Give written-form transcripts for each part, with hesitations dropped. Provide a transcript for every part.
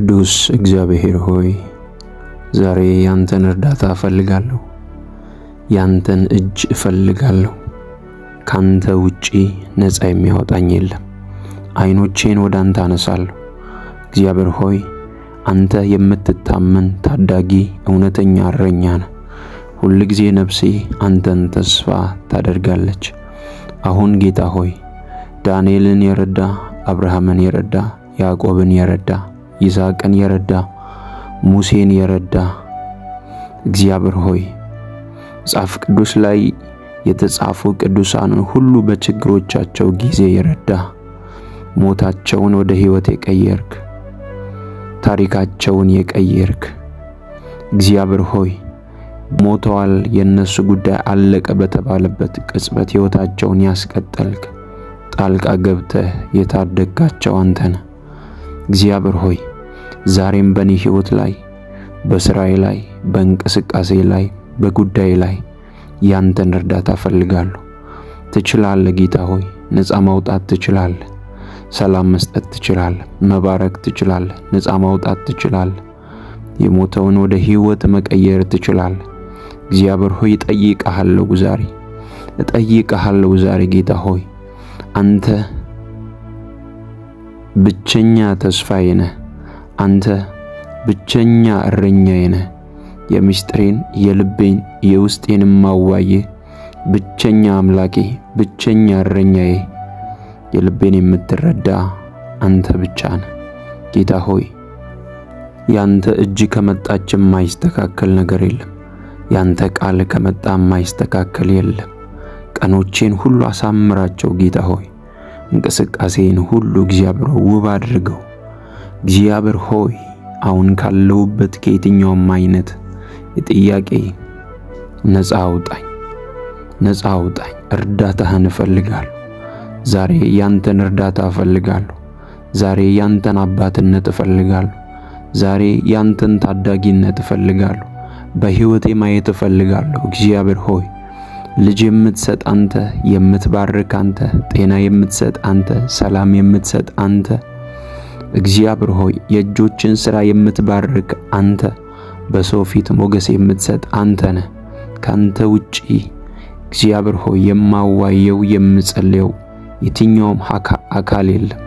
ቅዱስ እግዚአብሔር ሆይ ዛሬ ያንተን እርዳታ እፈልጋለሁ። ያንተን እጅ እፈልጋለሁ። ካንተ ውጪ ነፃ የሚያወጣኝ የለም። አይኖቼን ወደ አንተ አነሳለሁ። እግዚአብሔር ሆይ አንተ የምትታመን ታዳጊ እውነተኛ እረኛ ነህ። ሁል ጊዜ ነፍሴ አንተን ተስፋ ታደርጋለች። አሁን ጌታ ሆይ ዳንኤልን የረዳ፣ አብርሃምን የረዳ፣ ያዕቆብን የረዳ፣ ይስሐቅን የረዳ፣ ሙሴን የረዳ እግዚአብሔር ሆይ መጽሐፍ ቅዱስ ላይ የተጻፉ ቅዱሳንን ሁሉ በችግሮቻቸው ጊዜ የረዳ፣ ሞታቸውን ወደ ሕይወት የቀየርክ፣ ታሪካቸውን የቀየርክ እግዚአብሔር ሆይ ሞተዋል የነሱ ጉዳይ አለቀ በተባለበት ቅጽበት ሕይወታቸውን ያስቀጠልክ፣ ጣልቃ ገብተህ የታደጋቸው አንተ ነህ። እግዚአብሔር ሆይ ዛሬም በኔ ሕይወት ላይ፣ በስራዬ ላይ፣ በእንቅስቃሴ ላይ፣ በጉዳይ ላይ ያንተን እርዳታ ፈልጋለሁ። ትችላለህ ጌታ ሆይ፣ ነፃ ማውጣት ትችላለህ፣ ሰላም መስጠት ትችላለህ፣ መባረክ ትችላለህ፣ ነፃ ማውጣት ትችላለህ፣ የሞተውን ወደ ሕይወት መቀየር ትችላለህ። እግዚአብሔር ሆይ እጠይቅሃለሁ ዛሬ ጌታ ሆይ አንተ ብቸኛ ተስፋዬ ነህ። አንተ ብቸኛ እረኛዬ ነህ። የምስጢሬን፣ የልቤን፣ የውስጤን ማዋዬ ብቸኛ አምላኬ፣ ብቸኛ እረኛዬ፣ የልቤን የምትረዳ አንተ ብቻ ነህ። ጌታ ሆይ ያንተ እጅ ከመጣች የማይስተካከል ነገር የለም። ያንተ ቃል ከመጣ የማይስተካከል የለም። ቀኖቼን ሁሉ አሳምራቸው ጌታ ሆይ። እንቅስቃሴን ሁሉ እግዚአብሔር ውብ አድርገው። እግዚአብሔር ሆይ አሁን ካለሁበት ከየትኛውም አይነት የጥያቄ ነፃ አውጣኝ። እርዳታህን እፈልጋለሁ። ዛሬ ያንተን እርዳታ እፈልጋለሁ። ዛሬ ያንተን አባትነት እፈልጋለሁ። ዛሬ ያንተን ታዳጊነት እፈልጋለሁ። በሕይወቴ ማየት እፈልጋለሁ። እግዚአብሔር ሆይ ልጅ የምትሰጥ አንተ፣ የምትባርክ አንተ፣ ጤና የምትሰጥ አንተ፣ ሰላም የምትሰጥ አንተ እግዚአብሔር ሆይ የእጆችን ሥራ የምትባርክ አንተ፣ በሰው ፊት ሞገስ የምትሰጥ አንተ ነህ። ካንተ ውጪ እግዚአብሔር ሆይ የማዋየው የምጸልየው የትኛውም አካል የለም።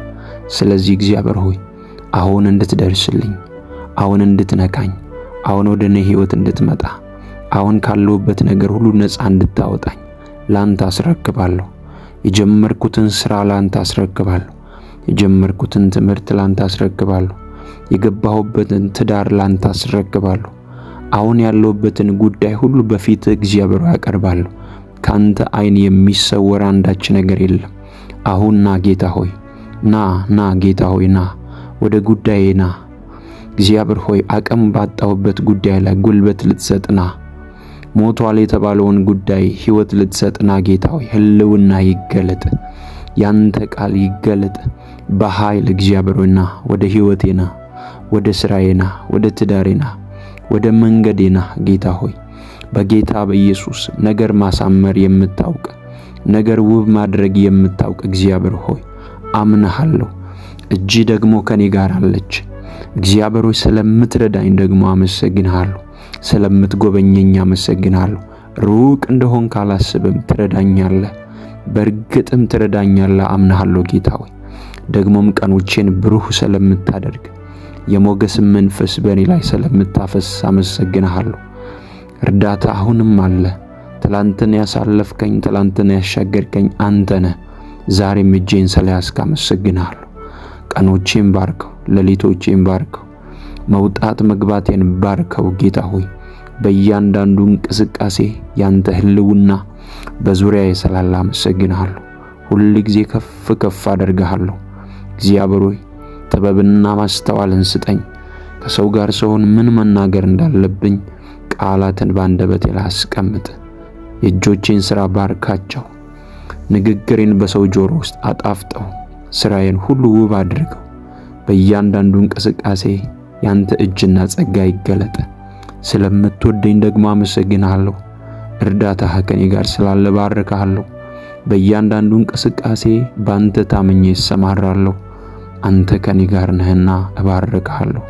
ስለዚህ እግዚአብሔር ሆይ አሁን እንድትደርስልኝ፣ አሁን እንድትነካኝ፣ አሁን ወደ እኔ ሕይወት እንድትመጣ፣ አሁን ካለሁበት ነገር ሁሉ ነፃ እንድታወጣኝ ላንተ አስረክባለሁ። የጀመርኩትን ሥራ ላንተ አስረክባለሁ። የጀመርኩትን ትምህርት ላንተ አስረክባለሁ። የገባሁበትን ትዳር ላንተ አስረክባለሁ። አሁን ያለሁበትን ጉዳይ ሁሉ በፊት እግዚአብሔር ያቀርባለሁ። ካንተ ዓይን የሚሰወር አንዳች ነገር የለም። አሁን ና ጌታ ሆይ ና ጌታ ሆይ ና ወደ ጉዳዬ ና። እግዚአብሔር ሆይ አቅም ባጣሁበት ጉዳይ ላይ ጉልበት ልትሰጥና ሞቷል የተባለውን ጉዳይ ሕይወት ልትሰጥና ጌታ ሆይ ህልውና ይገለጥ፣ ያንተ ቃል ይገለጥ በኃይል እግዚአብሔር ሆይ ና ወደ ሕይወቴና፣ ወደ ስራዬና፣ ወደ ትዳሬና፣ ወደ መንገዴና ጌታ ሆይ በጌታ በኢየሱስ ነገር ማሳመር የምታውቅ፣ ነገር ውብ ማድረግ የምታውቅ እግዚአብሔር ሆይ አምናለሁ። እጅ ደግሞ ከኔ ጋር አለች። እግዚአብሔር ሆይ ስለምትረዳኝ ደግሞ አመሰግንሃለሁ። ስለምትጎበኘኝ አመሰግንሃለሁ። ሩቅ እንደሆን ካላስብም ትረዳኛለህ፣ በእርግጥም ትረዳኛለህ። አምናለሁ ጌታ ሆይ ደግሞም ቀኖቼን ብሩህ ስለምታደርግ የሞገስ መንፈስ በእኔ ላይ ስለምታፈስ አመሰግንሃለሁ። እርዳታ አሁንም አለ። ትላንትን ያሳለፍከኝ፣ ትላንትን ያሻገርከኝ አንተ ነህ። ዛሬም እጄን ስለያዝክ አመሰግንሃለሁ። ቀኖቼን ባርከው፣ ሌሊቶቼን ባርከው፣ መውጣት መግባቴን ባርከው ጌታ ሆይ በእያንዳንዱ እንቅስቃሴ ያንተ ህልውና በዙሪያዬ ስላለ አመሰግንሃለሁ። ሁል ጊዜ ከፍ አደርግሃለሁ። እግዚአብሔር ሆይ ጥበብና ማስተዋልን ስጠኝ። ከሰው ጋር ስሆን ምን መናገር እንዳለብኝ ቃላትን በአንደበቴ ላይ አስቀምጥ። የእጆቼን ሥራ ባርካቸው። ንግግሬን በሰው ጆሮ ውስጥ አጣፍጠው። ስራዬን ሁሉ ውብ አድርገው። በእያንዳንዱ እንቅስቃሴ ያንተ እጅና ጸጋ ይገለጥ። ስለምትወደኝ ደግሞ አመሰግንሃለሁ። እርዳታህ ከኔ ጋር ስላለ ባርካለሁ። በእያንዳንዱ እንቅስቃሴ ባንተ ታምኜ እሰማራለሁ። አንተ ከኔ ጋር ነህና እባርካለሁ።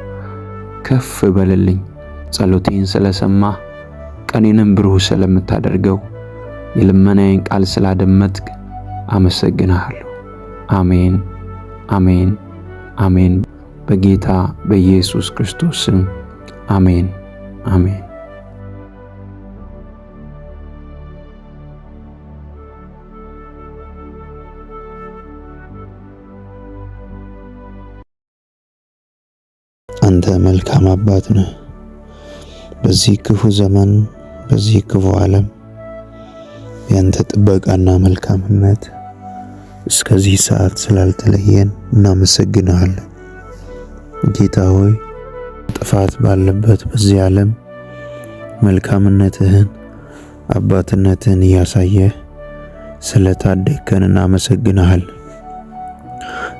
ከፍ በልልኝ። ጸሎቴን ስለሰማህ ቀኔንም ብሩህ ስለምታደርገው የልመናዬን ቃል ስላደመጥክ አመሰግንሃለሁ። አሜን፣ አሜን፣ አሜን። በጌታ በኢየሱስ ክርስቶስ ስም አሜን፣ አሜን። አንተ መልካም አባት ነህ። በዚህ ክፉ ዘመን፣ በዚህ ክፉ ዓለም ያንተ ጥበቃና መልካምነት እስከዚህ ሰዓት ስላልተለየን እናመሰግንሃለን። ጌታ ሆይ ጥፋት ባለበት በዚህ ዓለም መልካምነትህን፣ አባትነትህን እያሳየህ ስለታደግከን እናመሰግንሃለን።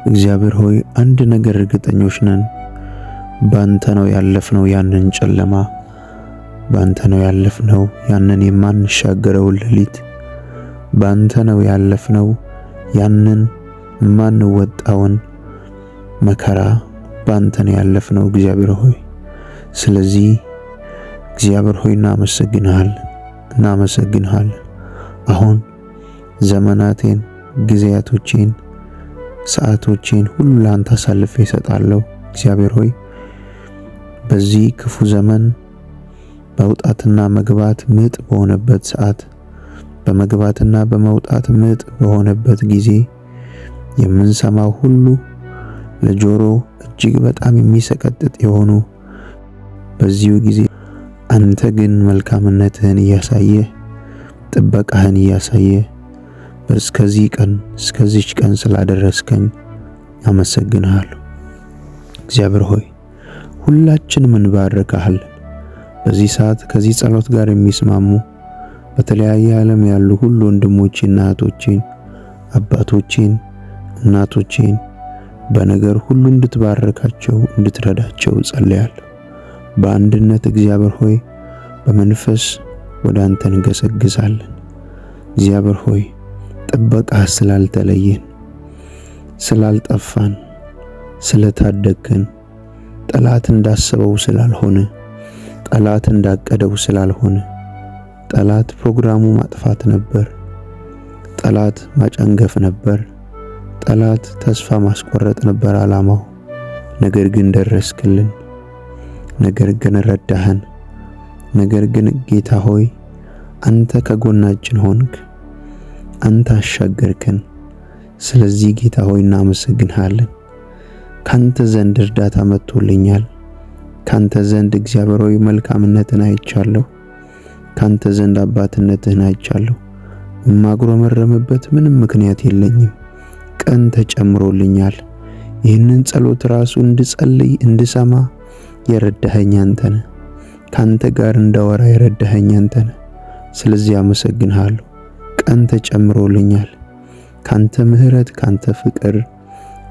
እግዚአብሔር ሆይ አንድ ነገር እርግጠኞች ነን፣ ባንተ ነው ያለፍነው ያንን ጨለማ፣ ባንተ ነው ያለፍነው ያንን የማንሻገረው ሌሊት፣ ባንተ ነው ያለፍነው ያንን የማንወጣውን መከራ፣ ባንተ ነው ያለፍነው እግዚአብሔር ሆይ። ስለዚህ እግዚአብሔር ሆይ እናመሰግንሃለን። አሁን ዘመናቴን፣ ጊዜያቶቼን፣ ሰዓቶቼን ሁሉ ላንተ አሳልፌ እሰጣለሁ። እግዚአብሔር ሆይ በዚህ ክፉ ዘመን መውጣትና መግባት ምጥ በሆነበት ሰዓት፣ በመግባትና በመውጣት ምጥ በሆነበት ጊዜ የምንሰማው ሁሉ ለጆሮ እጅግ በጣም የሚሰቀጥጥ የሆኑ በዚሁ ጊዜ አንተ ግን መልካምነትህን እያሳየህ፣ ጥበቃህን እያሳየህ እስከዚች ቀን ስላደረስከኝ አመሰግንሃለሁ። እግዚአብሔር ሆይ ሁላችንም እንባርካለን። በዚህ ሰዓት ከዚህ ጸሎት ጋር የሚስማሙ በተለያየ ዓለም ያሉ ሁሉ ወንድሞቼና እህቶቼን፣ አባቶቼን፣ እናቶቼን በነገር ሁሉ እንድትባርካቸው፣ እንድትረዳቸው ጸልያለሁ። በአንድነት እግዚአብሔር ሆይ በመንፈስ ወደ አንተ እንገሰግሳለን። እግዚአብሔር ሆይ ጥበቃህ ስላልተለየን፣ ስላልጠፋን፣ ስለታደግከን፣ ጠላት እንዳሰበው ስላልሆነ፣ ጠላት እንዳቀደው ስላልሆነ፣ ጠላት ፕሮግራሙ ማጥፋት ነበር፣ ጠላት ማጨንገፍ ነበር፣ ጠላት ተስፋ ማስቆረጥ ነበር ዓላማው። ነገር ግን ደረስክልን፣ ነገር ግን ረዳህን፣ ነገር ግን ጌታ ሆይ አንተ ከጎናችን ሆንክ፣ አንተ አሻገርከን። ስለዚህ ጌታ ሆይ እናመሰግንሃለን። ካንተ ዘንድ እርዳታ መጥቶልኛል። ካንተ ዘንድ እግዚአብሔር ሆይ መልካምነትን አይቻለሁ። ካንተ ዘንድ አባትነትህን አይቻለሁ። የማጉረመረምበት ምንም ምክንያት የለኝም። ቀን ተጨምሮልኛል። ይህንን ጸሎት ራሱ እንድጸልይ እንድሰማ የረዳኸኝ አንተ ነህ። ካንተ ጋር እንዳወራ የረዳኸኝ አንተ ነህ። ስለዚህ አመሰግንሃለሁ። ቀን ተጨምሮልኛል። ካንተ ምሕረት፣ ካንተ ፍቅር፣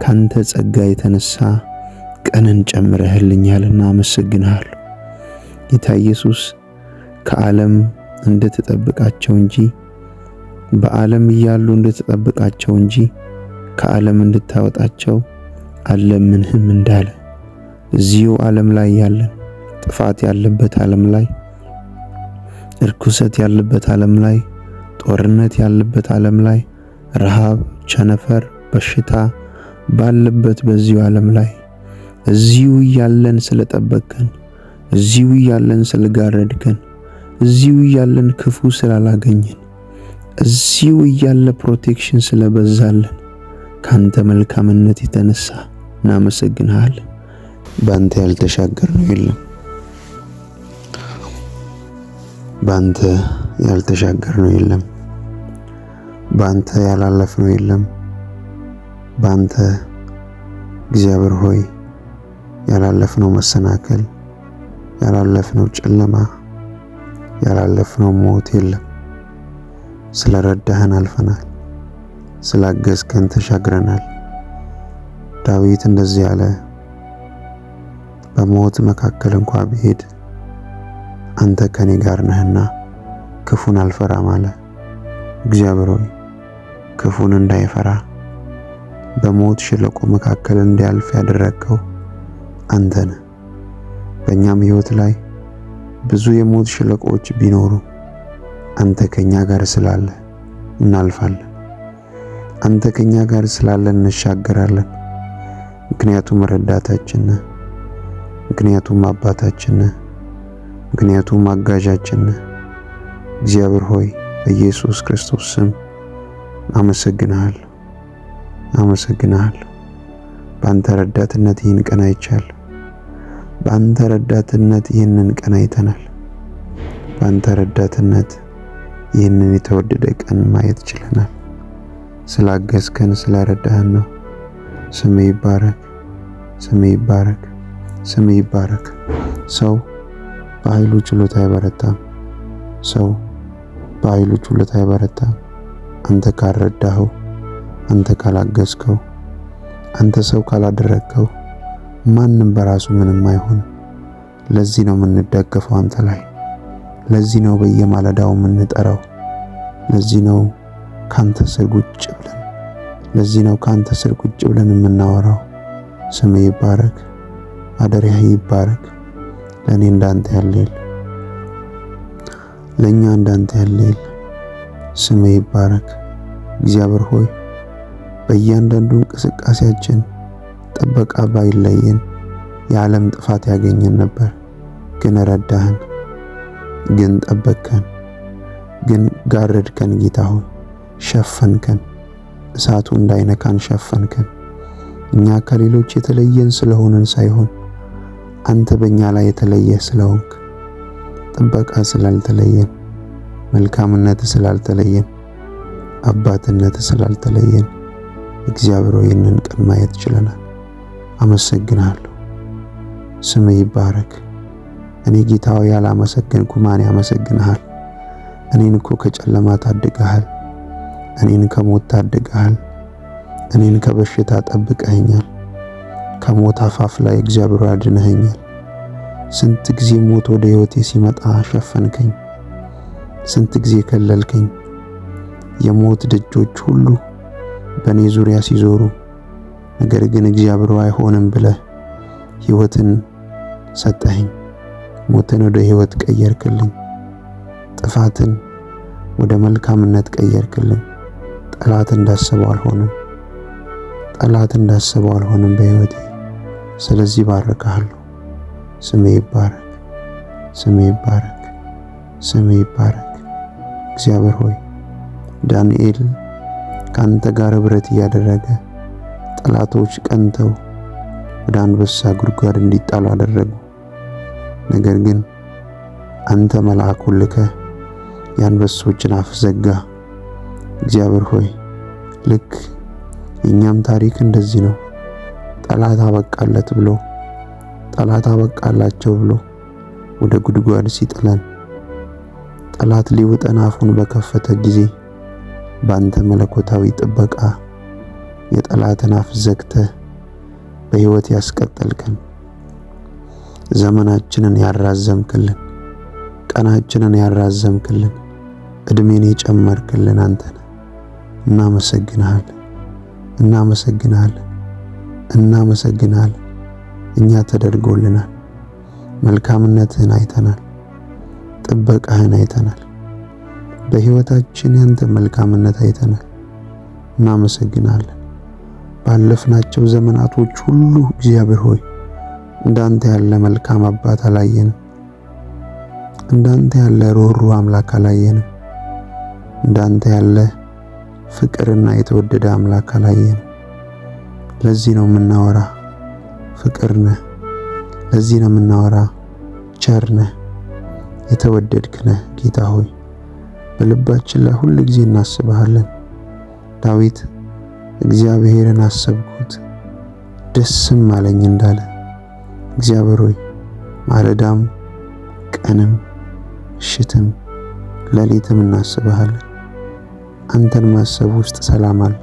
ካንተ ጸጋ የተነሳ ቀንን ጨምረህልኛልና አመሰግንሃለሁ። ጌታ ኢየሱስ ከዓለም እንድትጠብቃቸው እንጂ በዓለም እያሉ እንድትጠብቃቸው እንጂ ከዓለም እንድታወጣቸው አልለምንህም እንዳለ እዚሁ ዓለም ላይ ያለን ጥፋት ያለበት ዓለም ላይ፣ እርኩሰት ያለበት ዓለም ላይ፣ ጦርነት ያለበት ዓለም ላይ፣ ረሃብ፣ ቸነፈር፣ በሽታ ባለበት በዚሁ ዓለም ላይ እዚሁ ያለን ስለጠበቅከን፣ እዚሁ ያለን ስለጋረድከን፣ እዚሁ ያለን ክፉ ስላላገኘን፣ እዚሁ ያለ ፕሮቴክሽን ስለበዛለን ካንተ መልካምነት የተነሳ እናመሰግንሃለን። ባንተ ያልተሻገርነው የለም። ባንተ ያልተሻገርነው የለም። ባንተ ያላለፍነው የለም። ባንተ እግዚአብሔር ሆይ ያላለፍነው መሰናከል፣ ያላለፍነው ጨለማ፣ ያላለፍነው ሞት የለም። ስለረዳህን አልፈናል። ስላገዝከን ተሻግረናል። ዳዊት እንደዚህ አለ፣ በሞት መካከል እንኳን ብሄድ አንተ ከኔ ጋር ነህና ክፉን አልፈራም አለ። እግዚአብሔር ሆይ ክፉን እንዳይፈራ በሞት ሸለቆ መካከል እንዲያልፍ ያደረግከው አንተ ነህ። በእኛም ሕይወት ላይ ብዙ የሞት ሸለቆዎች ቢኖሩ አንተ ከኛ ጋር ስላለ እናልፋለን። አንተ ከኛ ጋር ስላለ እንሻገራለን። ምክንያቱም ረዳታችን ነህ፣ ምክንያቱም አባታችን ነህ፣ ምክንያቱም አጋዣችን ነህ። እግዚአብሔር ሆይ በኢየሱስ ክርስቶስ ስም አመሰግንሃለሁ፣ አመሰግንሃለሁ። በአንተ ረዳትነት ይህን ቀን አይቻለሁ። በአንተ ረዳትነት ይህንን ቀን አይተናል። በአንተ ረዳትነት ይህንን የተወደደ ቀን ማየት ችለናል። ስላገዝከን ስለረዳህን ነው። ስምህ ይባረክ፣ ስምህ ይባረክ፣ ስምህ ይባረክ። ሰው በኃይሉ ችሎታ አይበረታም። ሰው በኃይሉ ችሎታ አይበረታም። አንተ ካልረዳኸው፣ አንተ ካላገዝከው፣ አንተ ሰው ካላደረግከው ማንም በራሱ ምንም አይሆንም። ለዚህ ነው የምንደገፈው አንተ ላይ። ለዚህ ነው በየማለዳው የምንጠራው። ለዚህ ነው ካንተ ስር ቁጭ ብለን ለዚህ ነው ካንተ ስር ቁጭ ብለን የምናወራው። ስምህ ይባረክ፣ ማደሪያህ ይባረክ። ለእኔ እንዳንተ ያለ የለም፣ ለእኛ እንዳንተ ያለ የለም። ስምህ ይባረክ። እግዚአብሔር ሆይ በእያንዳንዱ እንቅስቃሴያችን ጥበቃ ባይለየን የዓለም ጥፋት ያገኘን ነበር። ግን ረዳህን፣ ግን ጠበቅከን፣ ግን ጋረድከን። ጌታ ሆይ ሸፈንከን፣ እሳቱ እንዳይነካን ሸፈንከን። እኛ ከሌሎች የተለየን ስለሆንን ሳይሆን አንተ በእኛ ላይ የተለየ ስለሆንክ፣ ጥበቃ ስላልተለየን፣ መልካምነት ስላልተለየን፣ አባትነት ስላልተለየን እግዚአብሔር ሆይ ይህንን ቀን ማየት ችለናል። አመሰግናለሁ። ስምህ ይባረክ። እኔ ጌታ ሆይ ያላመሰገንኩ ማን ያመሰግንሃል? እኔን እኮ ከጨለማ ታድገሃል። እኔን ከሞት ታድገሃል። እኔን ከበሽታ ጠብቀኸኛል። ከሞት አፋፍ ላይ እግዚአብሔር አድነኸኛል። ስንት ጊዜ ሞት ወደ ሕይወቴ ሲመጣ ሸፈንከኝ። ስንት ጊዜ ከለልከኝ። የሞት ደጆች ሁሉ በእኔ ዙሪያ ሲዞሩ፣ ነገር ግን እግዚአብሔር አይሆንም ብለህ ሕይወትን ሰጠኸኝ። ሞትን ወደ ሕይወት ቀየርክልኝ። ጥፋትን ወደ መልካምነት ቀየርክልኝ። ጠላት እንዳሰበው አልሆንም። ጠላት እንዳሰበው አልሆንም በሕይወቴ። ስለዚህ ባረካለሁ። ስምህ ይባረክ፣ ስምህ ይባረክ፣ ስምህ ይባረክ። እግዚአብሔር ሆይ ዳንኤል ካንተ ጋር ኅብረት እያደረገ ጠላቶች ቀንተው ወደ አንበሳ ጉድጓድ እንዲጣሉ አደረጉ። ነገር ግን አንተ መልአኩን ልከህ የአንበሶችን አፍ ዘጋ። እግዚአብሔር ሆይ ልክ የእኛም ታሪክ እንደዚህ ነው። ጠላት አበቃለት ብሎ ጠላት አበቃላቸው ብሎ ወደ ጉድጓድ ሲጥለን፣ ጠላት ሊውጠን አፉን በከፈተ ጊዜ በአንተ መለኮታዊ ጥበቃ የጠላትን አፍ ዘግተህ በሕይወት ያስቀጠልከን፣ ዘመናችንን ያራዘምክልን፣ ቀናችንን ያራዘምክልን፣ ዕድሜን የጨመርክልን አንተ ነህ። እናመሰግንሃለን፣ እናመሰግንሃለን፣ እናመሰግንሃለን። እኛ ተደርጎልናል። መልካምነትህን አይተናል። ጥበቃህን አይተናል። በሕይወታችን ያንተ መልካምነት አይተናል። እናመሰግንሃለን። ባለፍናቸው ዘመናቶች ሁሉ እግዚአብሔር ሆይ እንዳንተ ያለ መልካም አባት አላየንም። እንዳንተ ያለ ሩህሩህ አምላክ አላየንም። እንዳንተ ያለ ፍቅርና የተወደደ አምላክ አላየንም። ለዚህ ነው የምናወራ ፍቅር ነህ። ለዚህ ነው የምናወራ ቸር ነህ፣ የተወደድክ ነህ። ጌታ ሆይ በልባችን ላይ ሁል ጊዜ እናስብሃለን። ዳዊት እግዚአብሔርን አሰብኩት ደስም አለኝ እንዳለ እግዚአብሔር ሆይ ማለዳም ቀንም ምሽትም ሌሊትም እናስብሃለን። አንተን ማሰብ ውስጥ ሰላም አለ።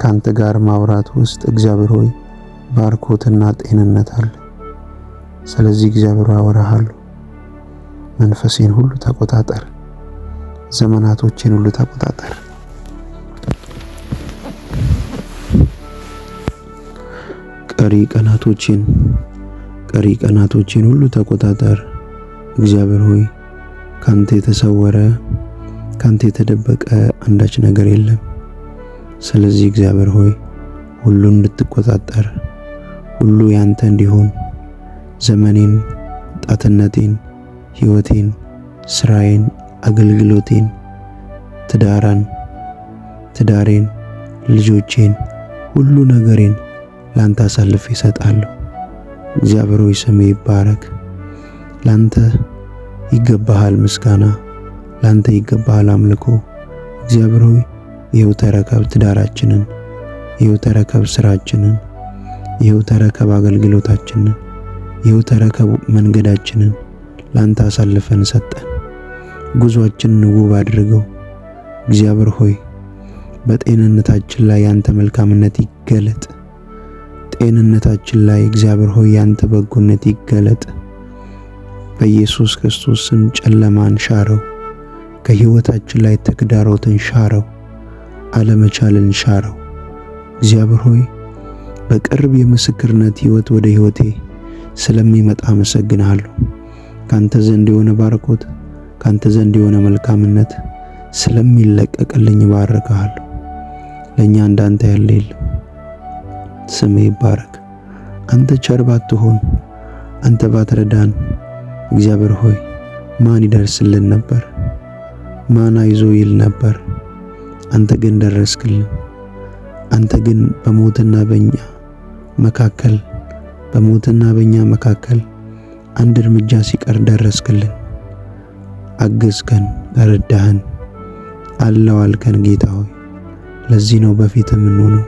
ካንተ ጋር ማውራት ውስጥ እግዚአብሔር ሆይ ባርኮትና ጤንነት አለ። ስለዚህ እግዚአብሔር አወራሃለሁ። መንፈሴን ሁሉ ተቆጣጠር፣ ዘመናቶቼን ሁሉ ተቆጣጠር። ቀሪ ቀናቶቼን ቀሪ ቀናቶቼን ሁሉ ተቆጣጠር። እግዚአብሔር ሆይ ካንተ የተሰወረ ካንተ የተደበቀ አንዳች ነገር የለም። ስለዚህ እግዚአብሔር ሆይ ሁሉን እንድትቆጣጠር፣ ሁሉ ያንተ እንዲሆን ዘመኔን፣ ጣትነቴን፣ ሕይወቴን፣ ስራዬን፣ አገልግሎቴን፣ ትዳሬን፣ ልጆቼን፣ ሁሉ ነገሬን ላንተ አሳልፌ እሰጣለሁ። እግዚአብሔር ሆይ ስምህ ይባረክ። ላንተ ይገባሃል ምስጋና፣ ላንተ ይገባሃል አምልኮ። እግዚአብሔር ሆይ ይኸው ተረከብ ትዳራችንን፣ ይኸው ተረከብ ስራችንን፣ ይኸው ተረከብ አገልግሎታችንን፣ ይኸው ተረከብ መንገዳችንን ላንተ አሳልፈን ሰጠን። ጉዟችንን ውብ አድርገው። እግዚአብሔር ሆይ በጤንነታችን ላይ ያንተ መልካምነት ይገለጥ። ጤንነታችን ላይ እግዚአብሔር ሆይ ያንተ በጎነት ይገለጥ። በኢየሱስ ክርስቶስ ስም ጨለማን ሻረው። ከሕይወታችን ላይ ተግዳሮትን ሻረው። አለመቻልን ሻረው። እግዚአብሔር ሆይ በቅርብ የምስክርነት ሕይወት ወደ ሕይወቴ ስለሚመጣ አመሰግንሃለሁ። ካንተ ዘንድ የሆነ ባርኮት፣ ካንተ ዘንድ የሆነ መልካምነት ስለሚለቀቅልኝ ባርካለሁ። ለኛ እንዳንተ ያለ የለም። ስምህ ይባረክ። አንተ ቸር ባትሆን፣ አንተ ባትረዳን እግዚአብሔር ሆይ ማን ይደርስልን ነበር? ማን አይዞ ይል ነበር? አንተ ግን ደረስክልን። አንተ ግን በሞትና በኛ መካከል አንድ እርምጃ ሲቀር ደረስክልን። አገዝከን፣ ረዳህን፣ አለው አልከን። ጌታ ሆይ ለዚህ ነው በፊት የምንሆነው።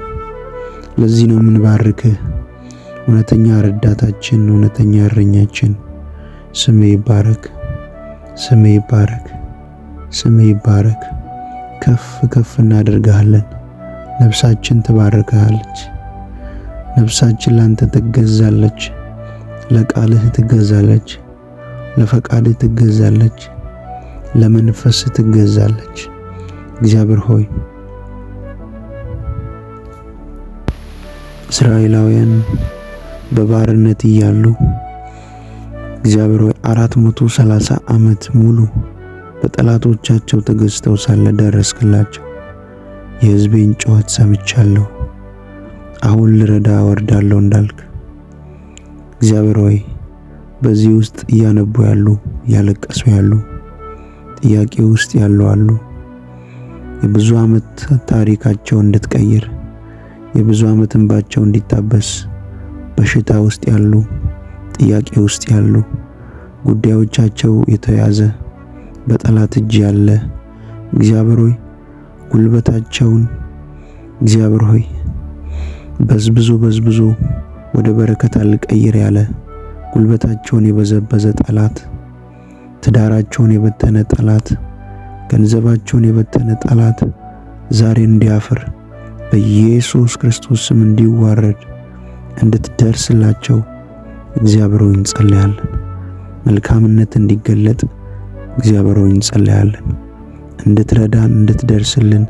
ለዚህ ነው የምንባርክህ። እውነተኛ ረዳታችን፣ እውነተኛ እረኛችን። ስምህ ይባረክ፣ ስምህ ይባረክ፣ ስምህ ይባረክ። ከፍ ከፍ እናደርግሃለን። ነፍሳችን ትባርክሃለች። ነፍሳችን ላንተ ትገዛለች። ለቃልህ ትገዛለች። ለፈቃድህ ትገዛለች። ለመንፈስ ትገዛለች። እግዚአብሔር ሆይ እስራኤላውያን በባርነት እያሉ እግዚአብሔር ሆይ 430 ዓመት ሙሉ በጠላቶቻቸው ተገዝተው ሳለ ደረስክላቸው። የሕዝቤን ጩኸት ሰምቻለሁ፣ አሁን ልረዳ ወርዳለሁ እንዳልክ እግዚአብሔር ሆይ በዚህ ውስጥ እያነቡ ያሉ፣ እያለቀሱ ያሉ፣ ጥያቄ ውስጥ ያሉ አሉ። የብዙ ዓመት ታሪካቸው እንድትቀይር፣ የብዙ ዓመት እንባቸው እንዲታበስ፣ በሽታ ውስጥ ያሉ፣ ጥያቄ ውስጥ ያሉ፣ ጉዳዮቻቸው የተያዘ በጠላት እጅ ያለ እግዚአብሔር ሆይ ጉልበታቸውን እግዚአብሔር ሆይ በዝብዞ ወደ በረከት አልቀይር ያለ ጉልበታቸውን የበዘበዘ ጠላት፣ ትዳራቸውን የበተነ ጠላት፣ ገንዘባቸውን የበተነ ጠላት ዛሬ እንዲያፍር በኢየሱስ ክርስቶስ ስም እንዲዋረድ እንድትደርስላቸው እግዚአብሔር ሆይ እንጸልያለን። መልካምነት እንዲገለጥ እግዚአብሔር ሆይ እንጸልያለን። እንድትረዳን እንድትደርስልን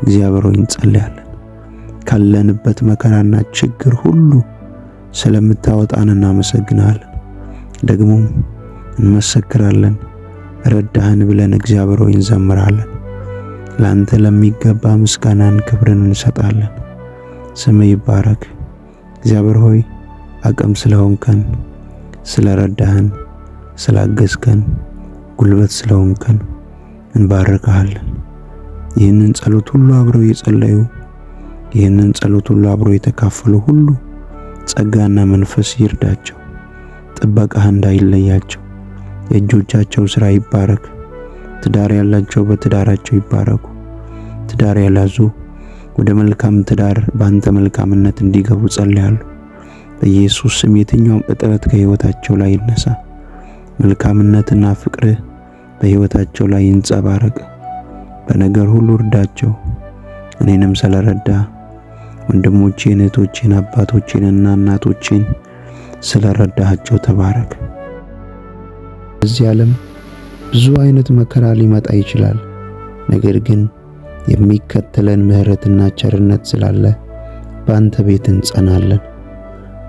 እግዚአብሔር ሆይ እንጸልያለን። ካለንበት መከራና ችግር ሁሉ ስለምታወጣን እናመሰግናለን። ደግሞ እንመሰክራለን። ረዳህን ብለን እግዚአብሔር ሆይ እንዘምራለን። ላንተ ለሚገባ ምስጋናን ክብርን እንሰጣለን። ስምህ ይባረክ። እግዚአብሔር ሆይ አቅም ስለሆንከን፣ ስለረዳህን፣ ስላገዝከን፣ ጉልበት ስለሆንከን እንባርካለን። ይህንን ጸሎት ሁሉ አብረው የጸለዩ፣ ይህንን ጸሎት ሁሉ አብረው የተካፈሉ ሁሉ ጸጋና መንፈስ ይርዳቸው። ጥበቃህ እንዳይለያቸው። የእጆቻቸው ሥራ ይባረክ። ትዳር ያላቸው በትዳራቸው ይባረኩ። ትዳር ያላዙ ወደ መልካም ትዳር በአንተ መልካምነት እንዲገቡ ጸልያለሁ። በኢየሱስ ስም የትኛውም እጥረት ከሕይወታቸው ላይ ይነሳ። መልካምነትና ፍቅርህ በሕይወታቸው ላይ ይንጸባረቅ። በነገር ሁሉ እርዳቸው። እኔንም ስለረዳ ወንድሞቼን፣ እህቶቼን፣ አባቶቼንና እናቶቼን ስለረዳሃቸው ተባረክ። በዚህ ዓለም ብዙ አይነት መከራ ሊመጣ ይችላል። ነገር ግን የሚከተለን ምሕረትና ቸርነት ስላለ በአንተ ቤት እንጸናለን፣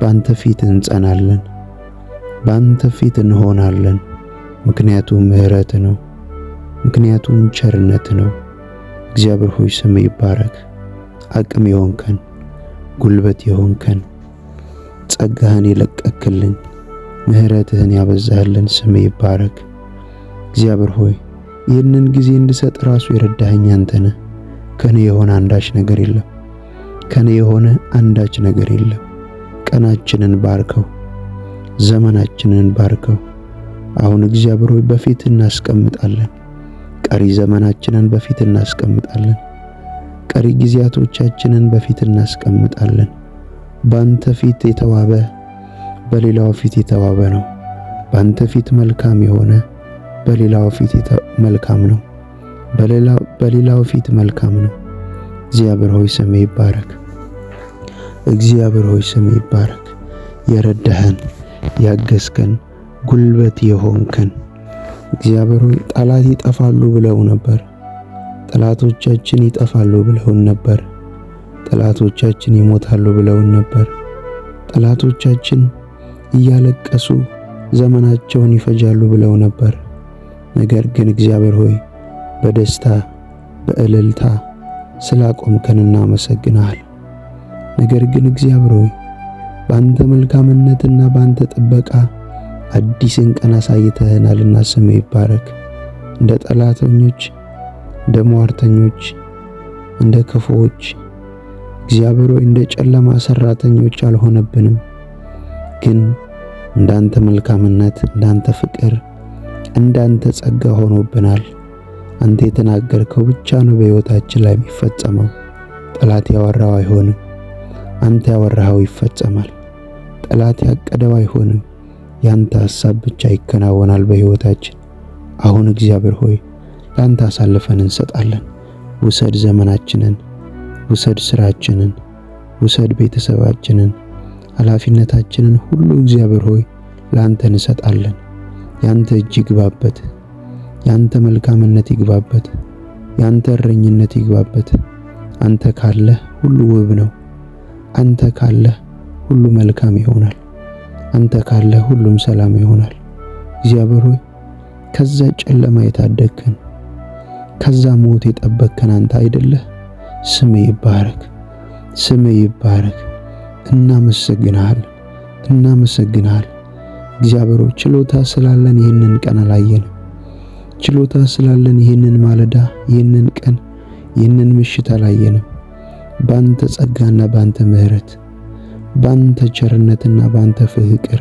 በአንተ ፊት እንጸናለን። በአንተ ፊት እንሆናለን። ምክንያቱም ምሕረት ነው፣ ምክንያቱም ቸርነት ነው። እግዚአብሔር ሆይ ስም ይባረክ። አቅም የሆንከን፣ ጉልበት የሆንከን፣ ጸጋህን የለቀክልን፣ ምሕረትህን ያበዛህልን ስም ይባረክ። እግዚአብሔር ሆይ ይህንን ጊዜ እንድሰጥ ራሱ የረዳኸኝ አንተ ነህ። ከኔ የሆነ አንዳች ነገር የለም፣ ከኔ የሆነ አንዳች ነገር የለም። ቀናችንን ባርከው፣ ዘመናችንን ባርከው። አሁን እግዚአብሔር ሆይ በፊት እናስቀምጣለን። ቀሪ ዘመናችንን በፊት እናስቀምጣለን። ቀሪ ጊዜያቶቻችንን በፊት እናስቀምጣለን። ባንተ ፊት የተዋበ በሌላው ፊት የተዋበ ነው። ባንተ ፊት መልካም የሆነ በሌላው ፊት መልካም ነው። በሌላው ፊት መልካም ነው። እግዚአብሔር ሆይ ስም ይባረክ። እግዚአብሔር ሆይ ስም ይባረክ። የረዳህን፣ ያገዝከን፣ ጉልበት የሆንከን እግዚአብሔር ሆይ ጠላት ይጠፋሉ ብለው ነበር። ጠላቶቻችን ይጠፋሉ ብለውን ነበር። ጠላቶቻችን ይሞታሉ ብለውን ነበር። ጠላቶቻችን እያለቀሱ ዘመናቸውን ይፈጃሉ ብለው ነበር። ነገር ግን እግዚአብሔር ሆይ በደስታ በእልልታ ስላቆምከን እናመሰግናለን። ነገር ግን እግዚአብሔር ሆይ በአንተ መልካምነትና በአንተ ጥበቃ አዲስን ቀን አሳይተህናልና ስም ይባረክ። እንደ ጠላተኞች፣ እንደ ሟርተኞች፣ እንደ ክፉዎች እግዚአብሔር ሆይ እንደ ጨለማ ሰራተኞች አልሆነብንም። ግን እንዳንተ መልካምነት፣ እንዳንተ ፍቅር፣ እንዳንተ ጸጋ ሆኖብናል። አንተ የተናገርከው ብቻ ነው በሕይወታችን ላይ የሚፈጸመው። ጠላት ያወራው አይሆንም። አንተ ያወራኸው ይፈጸማል። ጠላት ያቀደው አይሆንም። ያንተ ሐሳብ ብቻ ይከናወናል በሕይወታችን። አሁን እግዚአብሔር ሆይ ላንተ አሳልፈን እንሰጣለን። ውሰድ ዘመናችንን፣ ውሰድ ስራችንን፣ ውሰድ ቤተሰባችንን፣ ኃላፊነታችንን ሁሉ እግዚአብሔር ሆይ ላንተ እንሰጣለን። ያንተ እጅ ይግባበት፣ ያንተ መልካምነት ይግባበት፣ ያንተ እረኝነት ይግባበት። አንተ ካለህ ሁሉ ውብ ነው። አንተ ካለህ ሁሉ መልካም ይሆናል። አንተ ካለህ ሁሉም ሰላም ይሆናል። እግዚአብሔር ሆይ ከዛ ጨለማ የታደግከን፣ ከዛ ሞት የጠበቅከን አንተ አይደለህ? ስም ይባረክ፣ ስም ይባረክ። እናመሰግናለን፣ እናመሰግናለን። እግዚአብሔር ሆይ ችሎታ ስላለን ይህንን ቀን አላየንም። ችሎታ ስላለን ይህንን ማለዳ፣ ይህንን ቀን፣ ይህንን ምሽት አላየንም። ባንተ ጸጋና ባንተ ምሕረት፣ ባንተ ቸርነትና ባንተ ፍቅር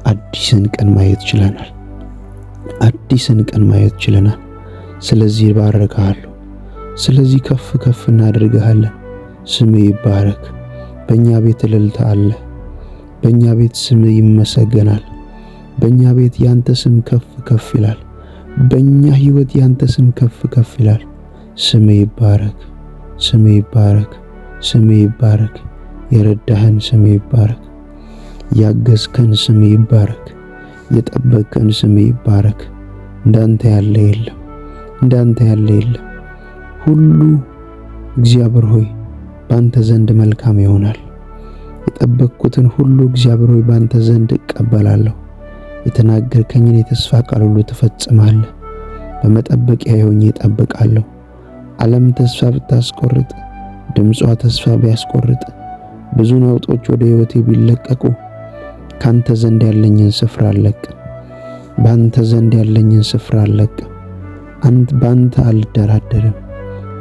አዲስን ቀን ማየት ችለናል። አዲስን ቀን ማየት ችለናል። ስለዚህ ባረካለሁ። ስለዚህ ከፍ ከፍ እናደርግሃለን። ስም ይባረክ። በእኛ ቤት እልልታ አለ። በእኛ ቤት ስም ይመሰገናል። በእኛ ቤት ያንተ ስም ከፍ ከፍ ይላል። በእኛ ሕይወት ያንተ ስም ከፍ ከፍ ይላል። ስም ይባረክ፣ ስም ይባረክ፣ ስም ይባረክ። የረዳህን ስም ይባረክ። ያገዝከን ስም ይባረክ። የጠበቅከን ስም ይባረክ። እንዳንተ ያለ የለም፣ እንዳንተ ያለ የለም። ሁሉ እግዚአብሔር ሆይ ባንተ ዘንድ መልካም ይሆናል። የጠበቅኩትን ሁሉ እግዚአብሔር ሆይ ባንተ ዘንድ እቀበላለሁ። የተናገርከኝን የተስፋ ቃል ሁሉ ትፈጽማለህ። በመጠበቂያ ሆኜ እጠብቃለሁ። ዓለም ተስፋ ብታስቆርጥ፣ ድምጿ ተስፋ ቢያስቆርጥ፣ ብዙ ነውጦች ወደ ሕይወቴ ቢለቀቁ ካንተ ዘንድ ያለኝን ስፍራ አልለቅም። ባንተ ዘንድ ያለኝን ስፍራ አልለቅም። ባንተ አልደራደርም።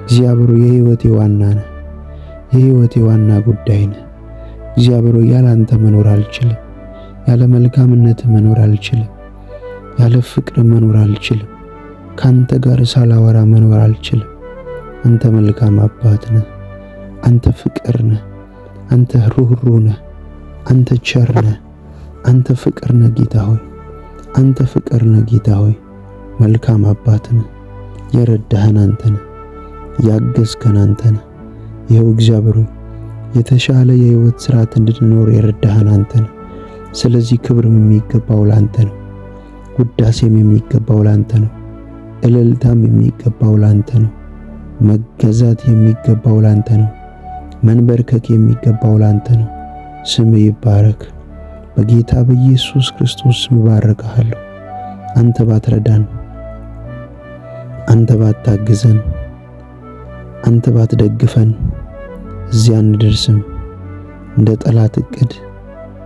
እግዚአብሔር የሕይወቴ ዋና ነህ። የሕይወቴ ዋና ጉዳይ ነህ። እግዚአብሔር ያለ አንተ መኖር አልችልም። ያለ መልካምነት መኖር አልችልም። ያለ ፍቅር መኖር አልችልም። ካንተ ጋር ሳላወራ መኖር አልችልም። አንተ መልካም አባት ነህ። አንተ ፍቅር ነህ። አንተ ሩህሩህ ነህ። አንተ ቸር ነህ። አንተ ፍቅር ነህ ጌታ ሆይ። አንተ ፍቅር ነህ ጌታ ሆይ። መልካም አባት ነህ። የረዳህን አንተ ነህ። ያገዝከን አንተ ነህ። ይኸው እግዚአብሔር ሆይ የተሻለ የሕይወት ስርዓት እንድንኖር የረዳህን አንተ ነህ። ስለዚህ ክብርም የሚገባው ላንተ ነው። ውዳሴም የሚገባው ላንተ ነው። እልልታም የሚገባው ላንተ ነው። መገዛት የሚገባው ላንተ ነው። መንበርከክ የሚገባው ላንተ ነው። ስም ይባረክ። በጌታ በኢየሱስ ክርስቶስ ስም ባርካለሁ። አንተ ባትረዳን፣ አንተ ባታግዘን፣ አንተ ባትደግፈን እዚያ አንደርስም። እንደ ጠላት እቅድ፣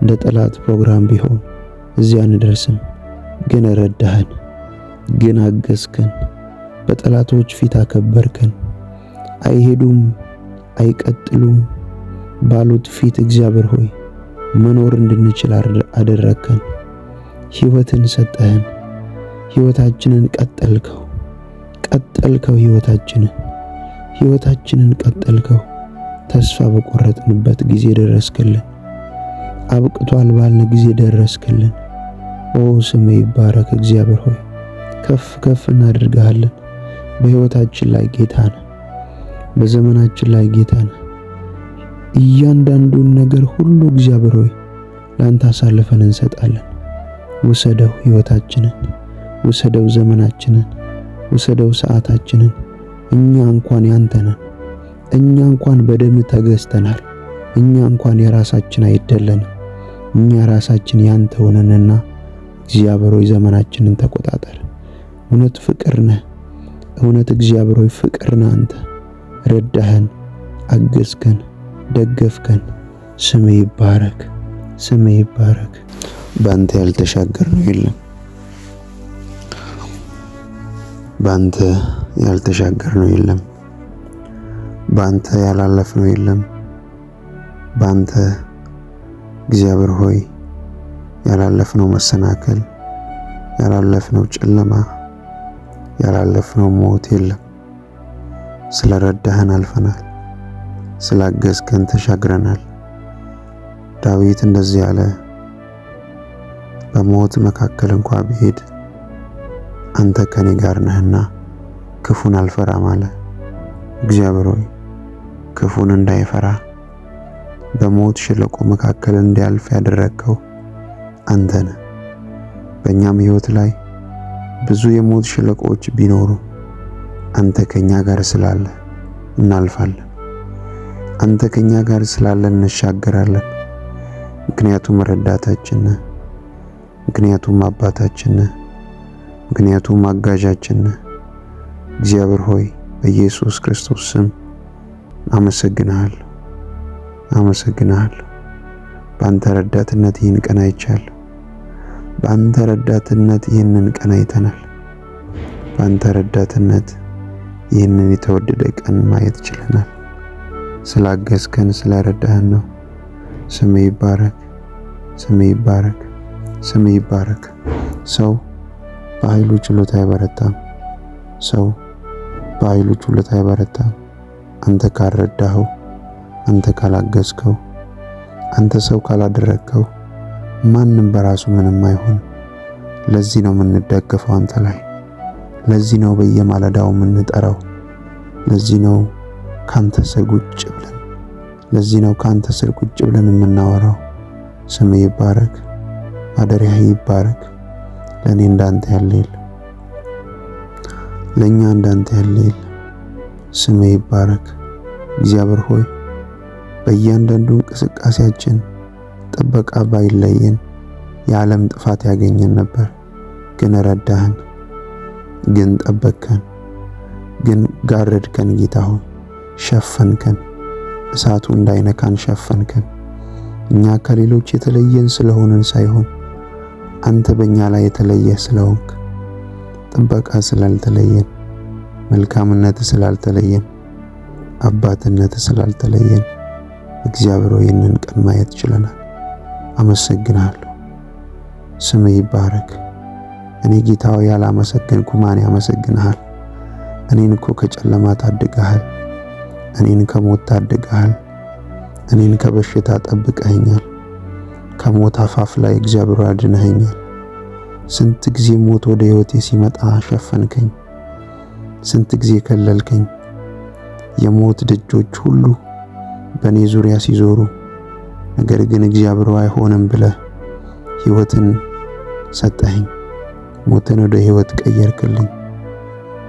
እንደ ጠላት ፕሮግራም ቢሆን እዚያ አንደርስም። ግን ረዳህን፣ ግን አገዝከን፣ በጠላቶች ፊት አከበርከን። አይሄዱም አይቀጥሉም ባሉት ፊት እግዚአብሔር ሆይ መኖር እንድንችል አደረከን። ሕይወትን ሰጠህን። ሕይወታችንን ቀጠልከው። ሕይወታችንን ቀጠልከው። ተስፋ በቆረጥንበት ጊዜ ደረስክልን። አብቅቷል ባልን ጊዜ ደረስክልን። ኦ ስምህ ይባረክ እግዚአብሔር ሆይ ከፍ ከፍ እናደርግሃለን። በሕይወታችን ላይ ጌታ ነህ። በዘመናችን ላይ ጌታ ነህ። እያንዳንዱን ነገር ሁሉ እግዚአብሔር ሆይ ላንተ አሳልፈን እንሰጣለን። ውሰደው ሕይወታችንን፣ ውሰደው ዘመናችንን፣ ውሰደው ሰዓታችንን። እኛ እንኳን ያንተ ነን። እኛ እንኳን በደም ተገዝተናል። እኛ እንኳን የራሳችን አይደለንም። እኛ ራሳችን ያንተ ሆነንና እግዚአብሔር ሆይ ዘመናችንን ተቆጣጠር። እውነት ፍቅር ነህ። እውነት እግዚአብሔር ሆይ ፍቅር ነህ አንተ። ረዳህን፣ አገዝከን፣ ደገፍከን። ስምህ ይባረክ፣ ስምህ ይባረክ። ባንተ ያልተሻገርነው የለም። ባንተ ያልተሻገርነው የለም። ባንተ ያላለፍነው የለም። ባንተ እግዚአብሔር ሆይ ያላለፍነው መሰናከል፣ ያላለፍነው ጨለማ፣ ያላለፍነው ሞት የለም። ስለረዳህን አልፈናል። ስላገዝከን ተሻግረናል። ዳዊት እንደዚህ ያለ በሞት መካከል እንኳን ብሄድ አንተ ከኔ ጋር ነህና ክፉን አልፈራም አለ። እግዚአብሔር ሆይ ክፉን እንዳይፈራ በሞት ሸለቆ መካከል እንዲያልፍ ያደረግከው አንተ ነህ። በእኛም ሕይወት ላይ ብዙ የሞት ሸለቆዎች ቢኖሩ አንተ ከኛ ጋር ስላለ እናልፋለን። አንተ ከኛ ጋር ስላለ እንሻገራለን። ምክንያቱም ረዳታችን ነህ። ምክንያቱም አባታችን ነህ። ምክንያቱም አጋዣችን ነህ። እግዚአብሔር ሆይ በኢየሱስ ክርስቶስ ስም አመሰግንሃለሁ። በአንተ ረዳትነት ይህን ቀን አይቻለሁ። በአንተ ረዳትነት ይህንን ቀን አይተናል። በአንተ ረዳትነት ይህንን የተወደደ ቀን ማየት ችለናል። ስላገዝከን ስለረዳህን ነው። ስምህ ይባረክ፣ ስምህ ይባረክ፣ ስምህ ይባረክ። ሰው በኃይሉ ችሎታ አይበረታም። ሰው በኃይሉ ችሎታ አይበረታም። አንተ ካልረዳኸው፣ አንተ ካላገዝከው፣ አንተ ሰው ካላደረግከው ማንም በራሱ ምንም አይሆን። ለዚህ ነው የምንደገፈው አንተ ላይ። ለዚህ ነው በየማለዳው የምንጠራው። ለዚህ ነው ካንተ ስር ቁጭ ብለን የምናወራው። ስምህ ይባረክ፣ ማደሪያህ ይባረክ። ለእኔ እንዳንተ ያለ የለም፣ ለእኛ እንዳንተ ያለ የለም። ስምህ ይባረክ እግዚአብሔር ሆይ በእያንዳንዱ እንቅስቃሴያችን ጥበቃ ባይለየን የዓለም ጥፋት ያገኘን ነበር። ግን ረዳህን፣ ግን ጠበቅከን፣ ግን ጋረድከን። ጌታ ሆይ ሸፈንከን፣ እሳቱ እንዳይነካን ሸፈንከን። እኛ ከሌሎች የተለየን ስለሆንን ሳይሆን አንተ በእኛ ላይ የተለየህ ስለሆንክ፣ ጥበቃ ስላልተለየን፣ መልካምነት ስላልተለየን፣ አባትነት ስላልተለየን እግዚአብሔር ሆይ ይህንን ቀን ማየት ችለናል። አመሰግናለሁ። ስምህ ይባረክ። እኔ ጌታ ሆይ ያላመሰገንኩ ማን ያመሰግንሃል? እኔን እኮ ከጨለማ ታድገሃል። እኔን ከሞት ታድገሃል። እኔን ከበሽታ ጠብቀኸኛል። ከሞት አፋፍ ላይ እግዚአብሔር አድነኸኛል። ስንት ጊዜ ሞት ወደ ሕይወቴ ሲመጣ ሸፈንከኝ። ስንት ጊዜ ከለልከኝ። የሞት ደጆች ሁሉ በእኔ ዙሪያ ሲዞሩ፣ ነገር ግን እግዚአብሔር አይሆንም ብለህ ሕይወትን ሰጠኸኝ። ሞትን ወደ ሕይወት ቀየርክልኝ።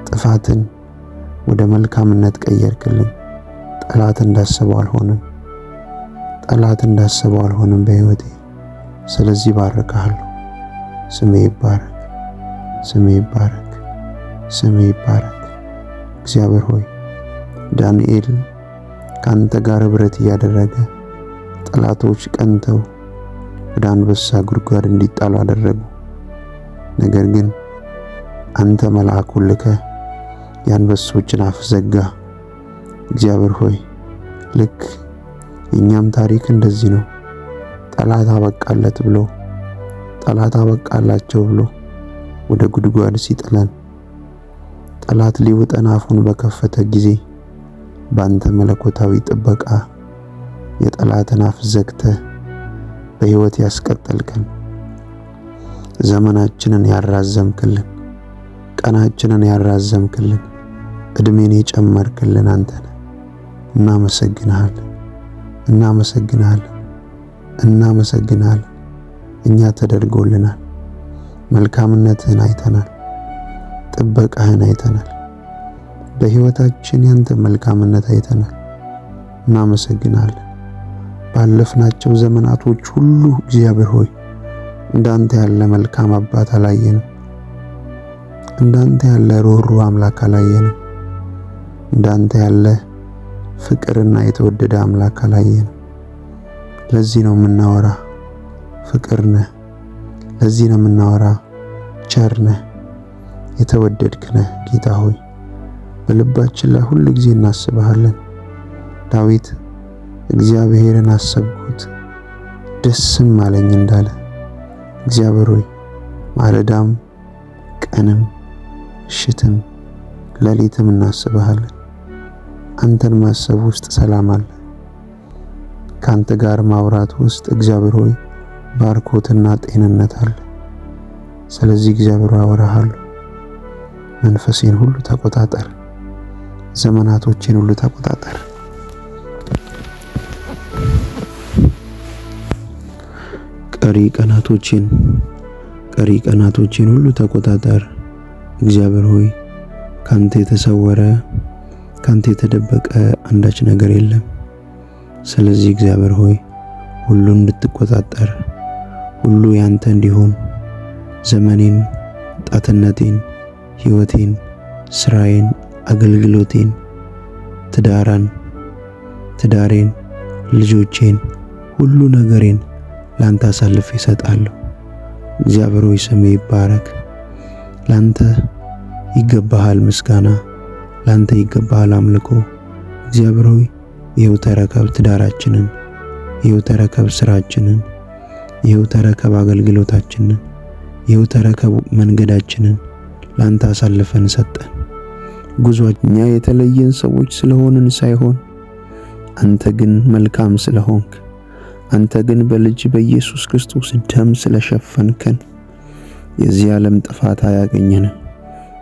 ጥፋትን ወደ መልካምነት ቀየርክልኝ። ጠላት እንዳሰበው አልሆነም። በሕይወቴ ስለዚህ ባርካለሁ። ስሜ ይባረክ፣ ስሜ ይባረክ፣ ስሜ ይባረክ። እግዚአብሔር ሆይ ዳንኤል ካንተ ጋር ህብረት እያደረገ ጠላቶች ቀንተው ወደ አንበሳ ጉድጓድ እንዲጣሉ አደረጉ። ነገር ግን አንተ መልአኩን ልከህ የአንበሶችን አፍ ዘጋ። እግዚአብሔር ሆይ ልክ የኛም ታሪክ እንደዚህ ነው። ጠላት አበቃለት ብሎ ጠላት አበቃላቸው ብሎ ወደ ጉድጓድ ሲጥለን ጠላት ሊውጠን አፉን በከፈተ ጊዜ ባንተ መለኮታዊ ጥበቃ የጠላትን አፍ ዘግተህ በሕይወት ያስቀጠልከን፣ ዘመናችንን ያራዘምክልን፣ ቀናችንን ያራዘምክልን፣ እድሜን የጨመርክልን አንተ ነህ። እናመሰግንሃለን፣ እናመሰግንሃለን፣ እናመሰግንሃለን። እኛ ተደርጎልናል። መልካምነትህን አይተናል፣ ጥበቃህን አይተናል። በሕይወታችን ያንተ መልካምነት አይተናል። እናመሰግንሃለን። ባለፍናቸው ዘመናቶች ሁሉ እግዚአብሔር ሆይ እንዳንተ ያለ መልካም አባት አላየንም። እንዳንተ ያለ ሩህሩህ አምላክ አላየንም። እንዳንተ ያለ ፍቅርና የተወደደ አምላክ አላየንም። ለዚህ ነው የምናወራ ፍቅር ነህ። ለዚህ ነው የምናወራ ቸር ነህ፣ የተወደድክ ነህ። ጌታ ሆይ በልባችን ላይ ሁሉ ጊዜ እናስብሃለን። ዳዊት እግዚአብሔርን አሰብኩት ደስም አለኝ እንዳለ እግዚአብሔር ሆይ ማለዳም ቀንም ምሽትም ሌሊትም እናስብሃለን። አንተን ማሰብ ውስጥ ሰላም አለ። ካንተ ጋር ማውራት ውስጥ እግዚአብሔር ሆይ ባርኮትና ጤንነት አለ። ስለዚህ እግዚአብሔር አወራሃለሁ። መንፈሴን ሁሉ ተቆጣጠር፣ ዘመናቶቼን ሁሉ ተቆጣጠር። ቀሪ ቀናቶቼን ሁሉ ተቆጣጠር። እግዚአብሔር ሆይ ካንተ የተሰወረ ካንተ የተደበቀ አንዳች ነገር የለም። ስለዚህ እግዚአብሔር ሆይ ሁሉ እንድትቆጣጠር፣ ሁሉ ያንተ እንዲሆን ዘመኔን፣ ጣትነቴን፣ ሕይወቴን፣ ስራዬን፣ አገልግሎቴን፣ ትዳሬን፣ ልጆቼን፣ ሁሉ ነገሬን ላንተ አሳልፌ እሰጣለሁ። እግዚአብሔር ሆይ ስም ይባረክ። ላንተ ይገባሃል ምስጋና፣ ላንተ ይገባሃል አምልኮ። እግዚአብሔር ሆይ ይኸው ተረከብ ትዳራችንን፣ ይኸው ተረከብ ስራችንን፣ ይኸው ተረከብ አገልግሎታችንን፣ ይኸው ተረከብ መንገዳችንን ላንተ አሳልፈን ሰጠን። ጉዟኛ የተለየን ሰዎች ስለሆንን ሳይሆን አንተ ግን መልካም ስለሆንክ፣ አንተ ግን በልጅ በኢየሱስ ክርስቶስ ደም ስለሸፈንከን የዚህ ዓለም ጥፋት አያገኘንም።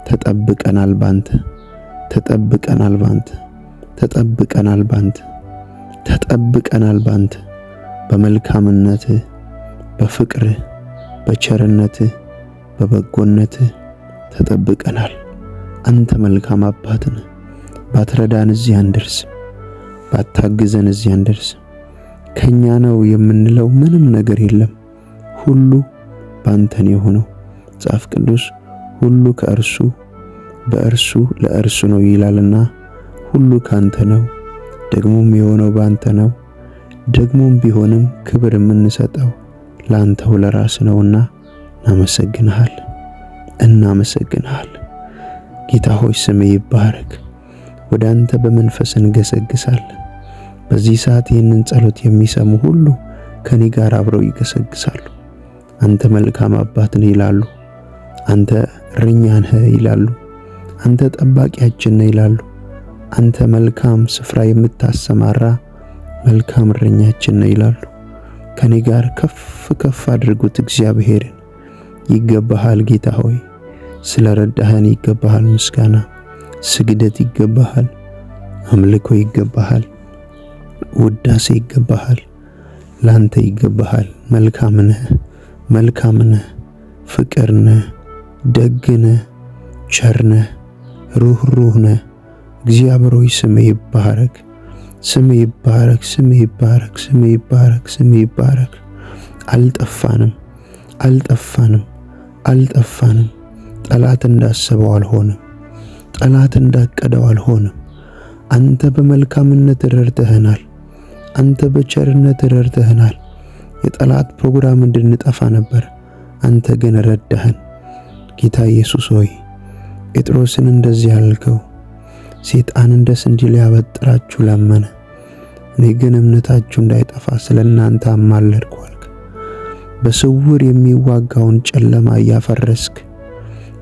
ተጠብቀናል ባንተ፣ ተጠብቀናል ባንተ፣ ተጠብቀናል ባንተ፣ ተጠብቀናል ባንተ። በመልካምነትህ፣ በፍቅርህ፣ በቸርነትህ፣ በበጎነትህ ተጠብቀናል። አንተ መልካም አባት ነህ። ባትረዳን እዚህ አንደርስም፣ ባታግዘን እዚህ አንደርስም። ከኛ ነው የምንለው ምንም ነገር የለም። ሁሉ ባንተ ነው የሆነው። መጽሐፍ ቅዱስ ሁሉ ከእርሱ በእርሱ ለእርሱ ነው ይላልና ሁሉ ካንተ ነው፣ ደግሞም የሆነው ባንተ ነው። ደግሞም ቢሆንም ክብር የምንሰጠው ላንተው ለራስ ነውና እናመሰግንሃለን። ጌታ ሆይ ስምህ ይባረክ። ወደ አንተ በመንፈስ እንገሰግሳለን። በዚህ ሰዓት ይህንን ጸሎት የሚሰሙ ሁሉ ከኔ ጋር አብረው ይገሰግሳሉ። አንተ መልካም አባት ነህ ይላሉ። አንተ እረኛ ነህ ይላሉ። አንተ ጠባቂያችን ነህ ይላሉ። አንተ መልካም ስፍራ የምታሰማራ መልካም እረኛችን ነህ ይላሉ። ከኔ ጋር ከፍ ከፍ አድርጉት እግዚአብሔርን። ይገባሃል ጌታ ሆይ፣ ስለረዳህን ይገባሃል ምስጋና፣ ስግደት ይገባሃል፣ አምልኮ ይገባሃል፣ ውዳሴ ይገባሃል፣ ላንተ ይገባሃል። መልካም ነህ፣ ፍቅር ነህ፣ ደግ ነህ፣ ቸር ነህ፣ ሩህሩህ ነህ። እግዚአብሔር ሆይ ስምህ ይባረክ፣ ስምህ ይባረክ፣ ስምህ ይባረክ፣ ስምህ ይባረክ፣ ስምህ ይባረክ። አልጠፋንም። ጠላት እንዳሰበው አልሆነም። ጠላት እንዳቀደው አልሆነም። አንተ በመልካምነት ረድተህናል። አንተ በቸርነት ረድተህናል። የጠላት ፕሮግራም እንድንጠፋ ነበር፣ አንተ ግን ረዳህን። ጌታ ኢየሱስ ሆይ ጴጥሮስን እንደዚህ ያልከው ሰይጣን እንደ ስንዴ ሊያበጥራችሁ ለመነ፣ እኔ ግን እምነታችሁ እንዳይጠፋ ስለናንተ አማለድኩ አልክ። በስውር የሚዋጋውን ጨለማ እያፈረስክ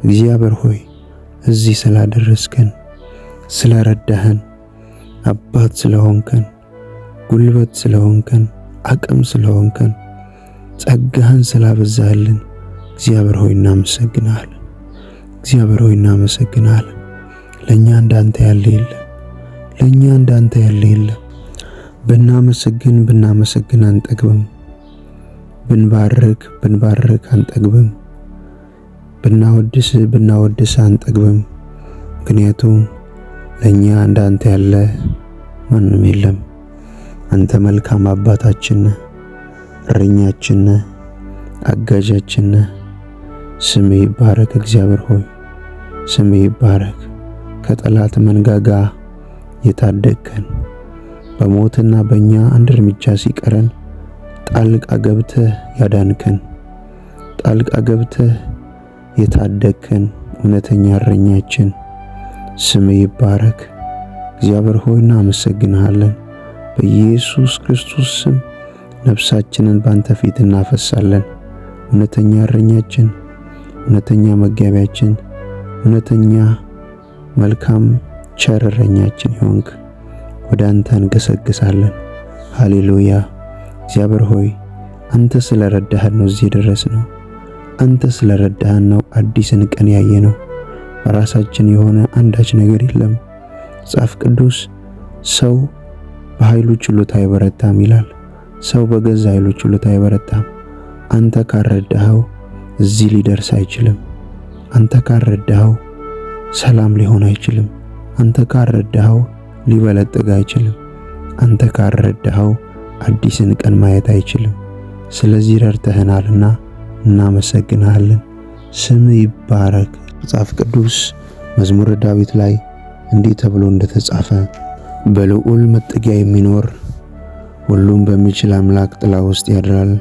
እግዚአብሔር ሆይ እዚህ ስላደረስከን፣ ስለረዳህን፣ አባት ስለሆንከን፣ ጉልበት ስለሆንከን፣ አቅም ስለሆንከን፣ ጸጋህን ስላበዛህልን እግዚአብሔር ሆይ እናመሰግናለን። እግዚአብሔር ሆይ እናመሰግናለን። ለኛ እንዳንተ ያለ የለም። ለኛ እንዳንተ ያለ የለም። ብናመሰግን አንጠግብም። ብንባርክ አንጠግብም። ብናወድስ አንጠግብም። ምክንያቱም ለኛ እንዳንተ ያለ ማንም የለም። አንተ መልካም አባታችን ነህ፣ እረኛችን ነህ፣ አጋዣችን ነህ። ስምህ ይባረክ እግዚአብሔር ሆይ ስምህ ይባረክ። ከጠላት መንጋጋ የታደግከን፣ በሞትና በእኛ አንድ እርምጃ ሲቀረን ጣልቃ ገብተህ ያዳንከን፣ ጣልቃ ገብተህ የታደግከን እውነተኛ እረኛችን ስምህ ይባረክ። እግዚአብሔር ሆይ እናመሰግንሃለን። በኢየሱስ ክርስቶስ ስም ነፍሳችንን ባንተ ፊት እናፈሳለን። እውነተኛ እረኛችን፣ እውነተኛ መጋቢያችን፣ እውነተኛ መልካም ቸር እረኛችን ይሆንክ ወደ አንተ እንገሰግሳለን። ሃሌሉያ። እግዚአብሔር ሆይ አንተ ስለረዳህን ነው እዚህ ደረስነው። አንተ ስለረዳህን ነው አዲስን ቀን ያየነው። በራሳችን የሆነ አንዳች ነገር የለም። መጽሐፍ ቅዱስ ሰው በኃይሉ ችሎታ አይበረታም ይላል። ሰው በገዛ ኃይሉ ችሎታ አይበረታም። አንተ ካረዳኸው እዚህ ሊደርስ አይችልም። አንተ ካረዳኸው ሰላም ሊሆን አይችልም። አንተ ካረዳኸው ሊበለጥግ አይችልም። አንተ ካረዳኸው አዲስን ቀን ማየት አይችልም። ስለዚህ ረድተህናልና እናመሰግናለን። ስምህ ይባረክ። መጽሐፍ ቅዱስ መዝሙረ ዳዊት ላይ እንዲህ ተብሎ እንደተጻፈ በልዑል መጠጊያ የሚኖር ሁሉም በሚችል አምላክ ጥላ ውስጥ ያድራል።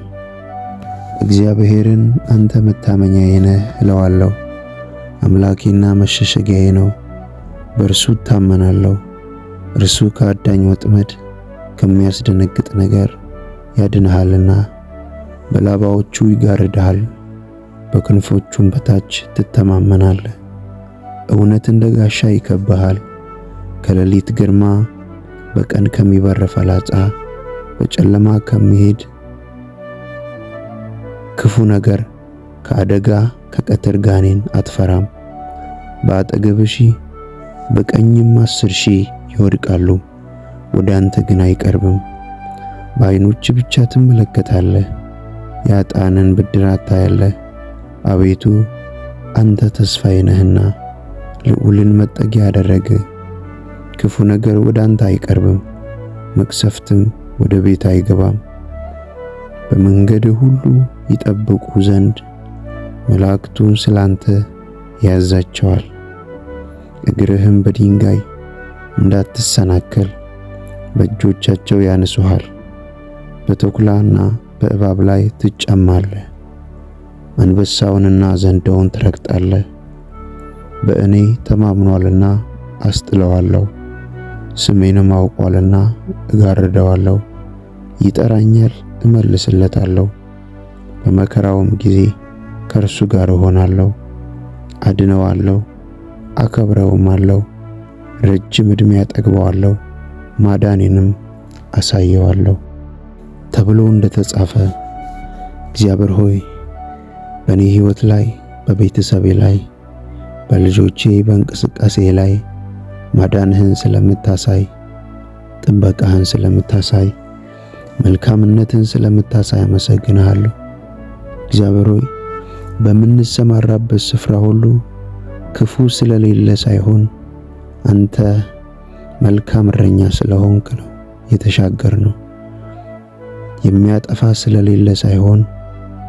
እግዚአብሔርን አንተ መታመኛዬ ነህ እለዋለሁ። አምላኬና መሸሸጊያዬ ነው፣ በእርሱ እታመናለሁ። እርሱ ከአዳኝ ወጥመድ ከሚያስደነግጥ ነገር ያድንሃልና። በላባዎቹ ይጋርድሃል፣ በክንፎቹም በታች ትተማመናለህ። እውነት እንደ ጋሻ ይከብብሃል። ከሌሊት ግርማ፣ በቀን ከሚበር ፈላጻ፣ በጨለማ ከሚሄድ ክፉ ነገር፣ ከአደጋ ከቀትር ጋኔን አትፈራም። በአጠገብህ 1000 በቀኝም 10,000 ይወድቃሉ፣ ወደ አንተ ግን አይቀርብም። በዓይኖች ብቻ ትመለከታለህ፣ የኃጥአንን ብድራት ታያለህ። አቤቱ አንተ ተስፋዬ ነህና ልዑልን መጠጊያ አደረግህ። ክፉ ነገር ወደ አንተ አይቀርብም፣ መቅሰፍትም ወደ ቤት አይገባም። በመንገድህ ሁሉ ይጠብቁ ዘንድ መላእክቱን ስላንተ ያዛቸዋል። እግርህም በድንጋይ እንዳትሰናከል በእጆቻቸው ያነሱሃል። በተኩላና በእባብ ላይ ትጫማለህ፣ አንበሳውንና ዘንዶውን ትረግጣለህ። በእኔ ተማምኗልና አስጥለዋለሁ፣ ስሜንም አውቋልና እጋርደዋለሁ። ይጠራኛል፣ እመልስለታለሁ፣ በመከራውም ጊዜ ከእርሱ ጋር እሆናለሁ። አድነዋለሁ፣ አከብረውማለሁ፣ ረጅም ዕድሜ ያጠግበዋለሁ፣ ማዳኔንም አሳየዋለሁ ተብሎ እንደተጻፈ እግዚአብሔር ሆይ በእኔ ሕይወት ላይ፣ በቤተሰቤ ላይ፣ በልጆቼ በእንቅስቃሴ ላይ ማዳንህን ስለምታሳይ፣ ጥበቃህን ስለምታሳይ፣ መልካምነትን ስለምታሳይ አመሰግንሃለሁ። እግዚአብሔር ሆይ በምንሰማራበት ስፍራ ሁሉ ክፉ ስለሌለ ሳይሆን አንተ መልካም እረኛ ስለሆንክ ነው የተሻገርነው። የሚያጠፋ ስለሌለ ሳይሆን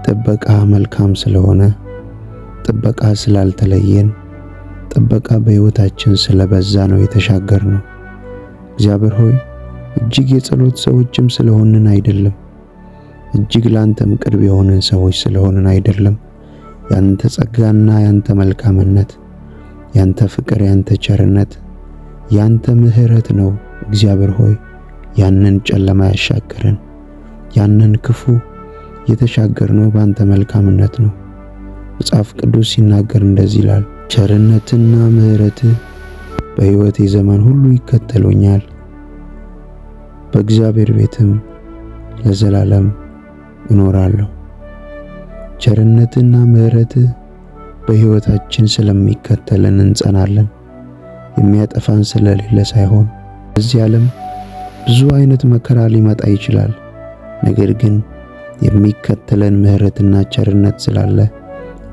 ጥበቃ መልካም ስለሆነ፣ ጥበቃ ስላልተለየን፣ ጥበቃ በሕይወታችን ስለበዛ ነው የተሻገርነው። እግዚአብሔር ሆይ እጅግ የጸሎት ሰዎችም ስለሆንን አይደለም፣ እጅግ ላንተም ቅርብ የሆንን ሰዎች ስለሆንን አይደለም። ያንተ ጸጋና ያንተ መልካምነት፣ ያንተ ፍቅር፣ ያንተ ቸርነት፣ ያንተ ምሕረት ነው እግዚአብሔር ሆይ ያንን ጨለማ ያሻገረን። ያንን ክፉ የተሻገርነው ባንተ መልካምነት ነው። መጽሐፍ ቅዱስ ሲናገር እንደዚህ ይላል፣ ቸርነትና ምሕረትህ በሕይወቴ ዘመን ሁሉ ይከተሉኛል፣ በእግዚአብሔር ቤትም ለዘላለም እኖራለሁ። ቸርነትና ምሕረትህ በሕይወታችን ስለሚከተለን እንጸናለን። የሚያጠፋን ስለሌለ ሳይሆን በዚህ ዓለም ብዙ አይነት መከራ ሊመጣ ይችላል። ነገር ግን የሚከተለን ምሕረትና ቸርነት ስላለ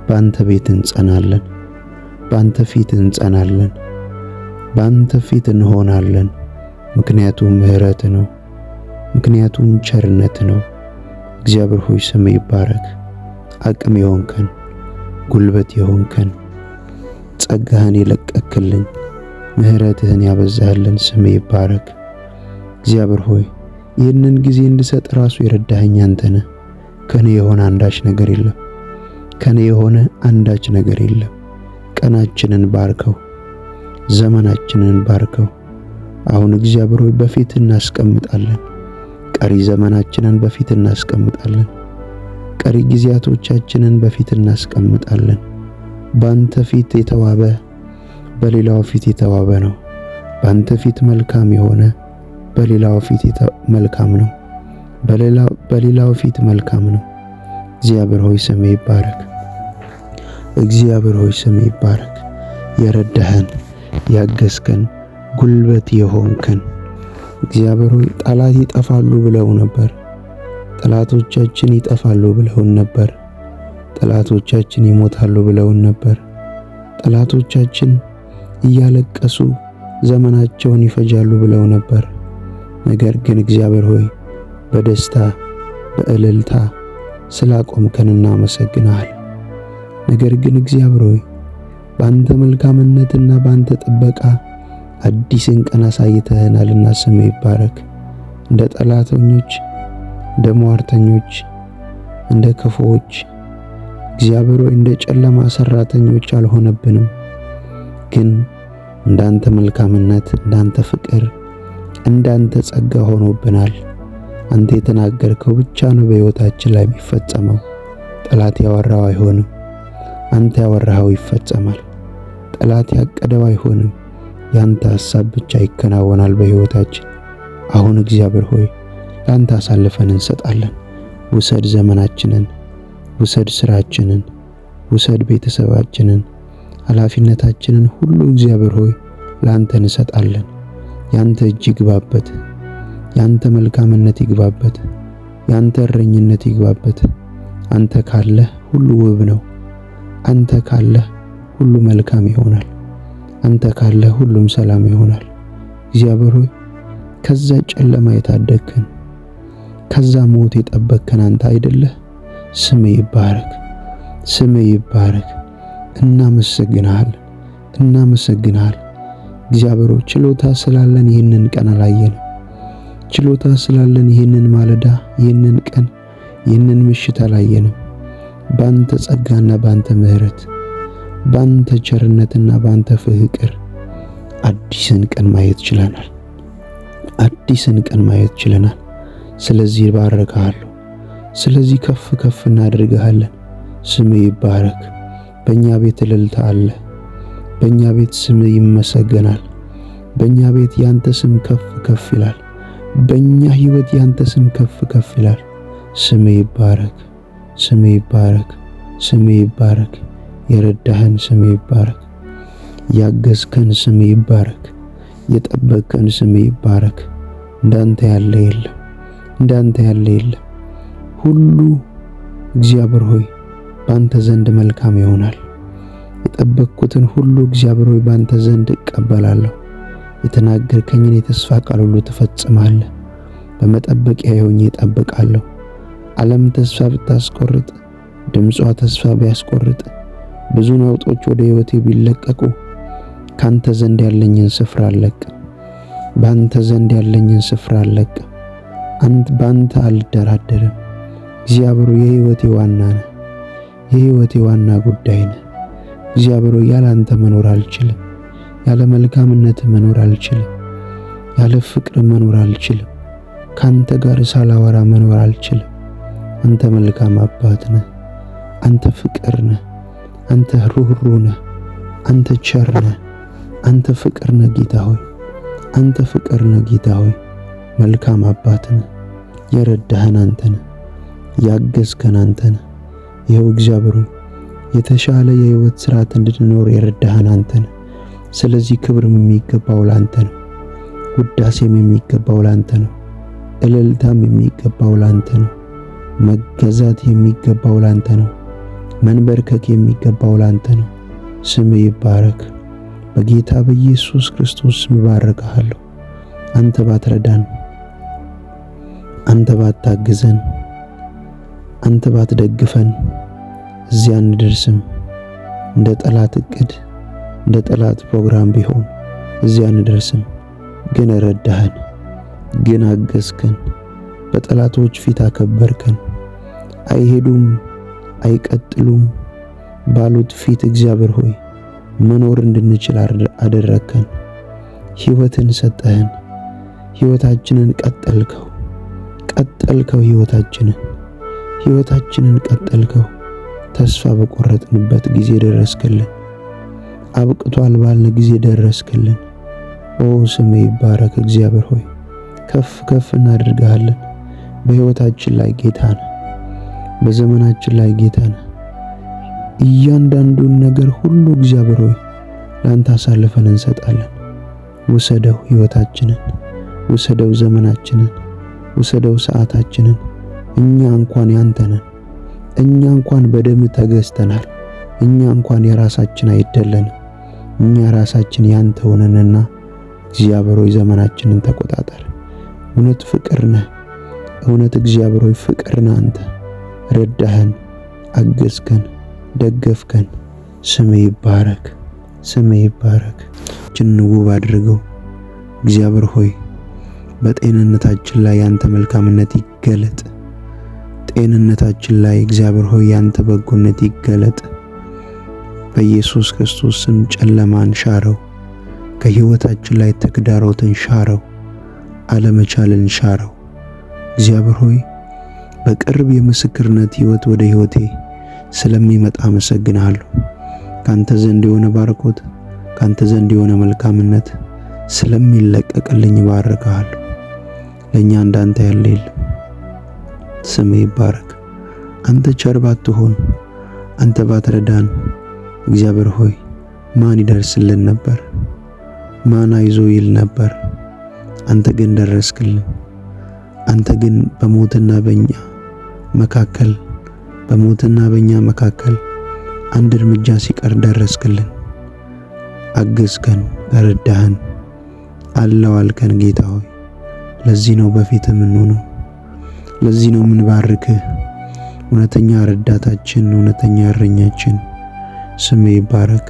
በአንተ ቤት እንጸናለን፣ በአንተ ፊት እንጸናለን፣ በአንተ ፊት እንሆናለን። ምክንያቱም ምሕረት ነው፣ ምክንያቱም ቸርነት ነው። እግዚአብሔር ሆይ ስም ይባረክ። አቅም የሆንከን፣ ጉልበት የሆንከን፣ ጸጋህን የለቀክልን፣ ምሕረትህን ያበዛህልን ስም ይባረክ። እግዚአብሔር ሆይ ይህንን ጊዜ እንድሰጥ ራሱ የረዳኸኝ አንተ ነህ። ከኔ የሆነ አንዳች ነገር የለም፣ ከኔ የሆነ አንዳች ነገር የለም። ቀናችንን ባርከው፣ ዘመናችንን ባርከው። አሁን እግዚአብሔር ሆይ በፊት እናስቀምጣለን፣ ቀሪ ዘመናችንን በፊት እናስቀምጣለን፣ ቀሪ ጊዜያቶቻችንን በፊት እናስቀምጣለን። ባንተ ፊት የተዋበ በሌላው ፊት የተዋበ ነው። ባንተ ፊት መልካም የሆነ በሌላው ፊት መልካም ነው። በሌላው ፊት መልካም ነው። እግዚአብሔር ሆይ ስም ይባረክ። እግዚአብሔር ሆይ ስም ይባረክ። የረዳኸን፣ ያገዝከን፣ ጉልበት የሆንከን እግዚአብሔር ሆይ ጠላት ይጠፋሉ ብለው ነበር። ጠላቶቻችን ይጠፋሉ ብለውን ነበር። ጠላቶቻችን ይሞታሉ ብለውን ነበር። ጠላቶቻችን እያለቀሱ ዘመናቸውን ይፈጃሉ ብለው ነበር። ነገር ግን እግዚአብሔር ሆይ በደስታ በእልልታ ስላቆምከን እናመሰግናለን። ነገር ግን እግዚአብሔር ሆይ በአንተ መልካምነትና በአንተ ጥበቃ አዲስን ቀን አሳይተህናልና ስም ይባረክ። እንደ ጠላተኞች፣ እንደ ሟርተኞች፣ እንደ ክፉዎች እግዚአብሔር ሆይ እንደ ጨለማ ሰራተኞች አልሆነብንም። ግን እንዳንተ መልካምነት፣ እንዳንተ ፍቅር፣ እንዳንተ ጸጋ ሆኖብናል። አንተ የተናገርከው ብቻ ነው በሕይወታችን ላይ የሚፈጸመው። ጠላት ያወራው አይሆንም፣ አንተ ያወራኸው ይፈጸማል። ጠላት ያቀደው አይሆንም፣ ያንተ ሐሳብ ብቻ ይከናወናል በሕይወታችን። አሁን እግዚአብሔር ሆይ ላንተ አሳልፈን እንሰጣለን። ውሰድ ዘመናችንን፣ ውሰድ ስራችንን፣ ውሰድ ቤተሰባችንን፣ ኃላፊነታችንን ሁሉ እግዚአብሔር ሆይ ላንተ እንሰጣለን። ያንተ እጅ ይግባበት፣ ያንተ መልካምነት ይግባበት፣ ያንተ እረኝነት ይግባበት። አንተ ካለህ ሁሉ ውብ ነው። አንተ ካለህ ሁሉ መልካም ይሆናል። አንተ ካለህ ሁሉም ሰላም ይሆናል። እግዚአብሔር ሆይ ከዛ ጨለማ የታደግከን፣ ከዛ ሞት የጠበቅከን አንተ አይደለህ? ስም ይባረክ፣ ስም ይባረክ። እናመሰግናለን፣ እናመሰግናለን። እግዚአብሔር ሆይ ችሎታ ስላለን ይህንን ቀን አላየንም። ችሎታ ስላለን ይህንን ማለዳ፣ ይህንን ቀን፣ ይህንን ምሽት አላየንም። ባንተ ጸጋና ባንተ ምሕረት፣ ባንተ ቸርነትና ባንተ ፍቅር አዲስን ቀን ማየት ችለናል። አዲስን ቀን ማየት ችለናል። ስለዚህ ባረካለሁ። ስለዚህ ከፍ ከፍ እናደርግሃለን። ስም ይባረክ። በእኛ ቤት እልልታ አለ። በእኛ ቤት ስም ይመሰገናል። በእኛ ቤት ያንተ ስም ከፍ ከፍ ይላል። በእኛ ሕይወት ያንተ ስም ከፍ ከፍ ይላል። ስም ይባረክ፣ ስም ይባረክ፣ ስም ይባረክ። የረዳህን ስም ይባረክ። ያገዝከን ስም ይባረክ። የጠበቅከን ስም ይባረክ። እንዳንተ ያለ የለም፣ እንዳንተ ያለ የለም። ሁሉ እግዚአብሔር ሆይ ባንተ ዘንድ መልካም ይሆናል። የጠበቅኩትን ሁሉ እግዚአብሔር ሆይ ባንተ ዘንድ እቀበላለሁ። የተናገርከኝን የተስፋ ቃል ሁሉ ትፈጽማለህ። በመጠበቂያ ሆኜ እጠብቃለሁ። ዓለም ተስፋ ብታስቆርጥ፣ ድምጿ ተስፋ ቢያስቆርጥ፣ ብዙ ነውጦች ወደ ሕይወቴ ቢለቀቁ ካንተ ዘንድ ያለኝን ስፍራ አልለቅም። ባንተ ዘንድ ያለኝን ስፍራ አልለቅም። ባንተ አልደራደርም። እግዚአብሔር የሕይወቴ ዋና ነህ። የሕይወቴ ዋና ጉዳይ ነህ። እግዚአብሔር ያለ አንተ መኖር አልችልም። ያለ መልካምነት መኖር አልችልም። ያለ ፍቅር መኖር አልችልም። ካንተ ጋር ሳላወራ መኖር አልችልም። አንተ መልካም አባት ነህ። አንተ ፍቅር ነህ። አንተ ሩህሩህ ነህ። አንተ ቸር ነህ። አንተ ፍቅር ነህ ጌታ ሆይ። አንተ ፍቅር ነህ ጌታ ሆይ። መልካም አባት ነህ። የረዳህን አንተ ነህ። ያገዝከን አንተ ነህ። ይኸው እግዚአብሔር ሆይ የተሻለ የሕይወት ስርዓት እንድንኖር የረዳህን አንተ ነህ። ስለዚህ ክብርም የሚገባው ላንተ ነው። ውዳሴም የሚገባው ላንተ ነው። እልልታም የሚገባው ላንተ ነው። መገዛት የሚገባው ላንተ ነው። መንበርከክ የሚገባው ላንተ ነው። ስም ይባረክ። በጌታ በኢየሱስ ክርስቶስ ስም ባረካለሁ። አንተ ባትረዳን፣ አንተ ባታግዘን፣ አንተ ባትደግፈን እዚያ አንደርስም። እንደ ጠላት እቅድ፣ እንደ ጠላት ፕሮግራም ቢሆን እዚያ አንደርስም። ግን ረዳህን፣ ግን አገዝከን፣ በጠላቶች ፊት አከበርከን። አይሄዱም አይቀጥሉም ባሉት ፊት እግዚአብሔር ሆይ መኖር እንድንችል አደረከን። ሕይወትን ሰጠህን። ሕይወታችንን ቀጠልከው። ሕይወታችንን ቀጠልከው። ተስፋ በቆረጥንበት ጊዜ ደረስክልን። አብቅቷል ባልን ጊዜ ደረስክልን። ኦ ስም ይባረክ እግዚአብሔር ሆይ ከፍ እናደርግሃለን። በሕይወታችን ላይ ጌታ ነህ። በዘመናችን ላይ ጌታ ነህ። እያንዳንዱን ነገር ሁሉ እግዚአብሔር ሆይ ላንተ አሳልፈን እንሰጣለን። ውሰደው ሕይወታችንን፣ ውሰደው ዘመናችንን፣ ውሰደው ሰዓታችንን። እኛ እንኳን ያንተ ነን። እኛ እንኳን በደም ተገዝተናል። እኛ እንኳን የራሳችን አይደለንም። እኛ ራሳችን ያንተ ሆነንና እግዚአብሔር ሆይ ዘመናችንን ተቆጣጠር። እውነት ፍቅር ነህ። እውነት እግዚአብሔር ሆይ ፍቅር ነህ አንተ። ረዳህን፣ አገዝከን፣ ደገፍከን። ስም ይባረክ። ውብ አድርገው እግዚአብሔር ሆይ በጤንነታችን ላይ ያንተ መልካምነት ይገለጥ። ጤንነታችን ላይ እግዚአብሔር ሆይ ያንተ በጎነት ይገለጥ። በኢየሱስ ክርስቶስ ስም ጨለማን ሻረው። ከሕይወታችን ላይ ተግዳሮትን ሻረው። አለመቻልን ሻረው። እግዚአብሔር ሆይ በቅርብ የምስክርነት ሕይወት ወደ ሕይወቴ ስለሚመጣ አመሰግናለሁ። ካንተ ዘንድ የሆነ ባርኮት፣ ካንተ ዘንድ የሆነ መልካምነት ስለሚለቀቅልኝ ባረካለሁ። ለኛ እንዳንተ ያለ የለም። ስም ይባረክ። አንተ ቸር ባትሆን፣ አንተ ባትረዳን እግዚአብሔር ሆይ ማን ይደርስልን ነበር? ማን አይዞ ይል ነበር? አንተ ግን ደረስክልን። አንተ ግን በሞትና በእኛ መካከል አንድ እርምጃ ሲቀር ደረስክልን። አገዝከን፣ ረዳህን፣ አለው አልከን ጌታ ሆይ ለዚህ ነው በፊት የምንሆነው። ለዚህ ነው የምንባርክህ። እውነተኛ ረዳታችን፣ እውነተኛ እረኛችን። ስም ይባረክ።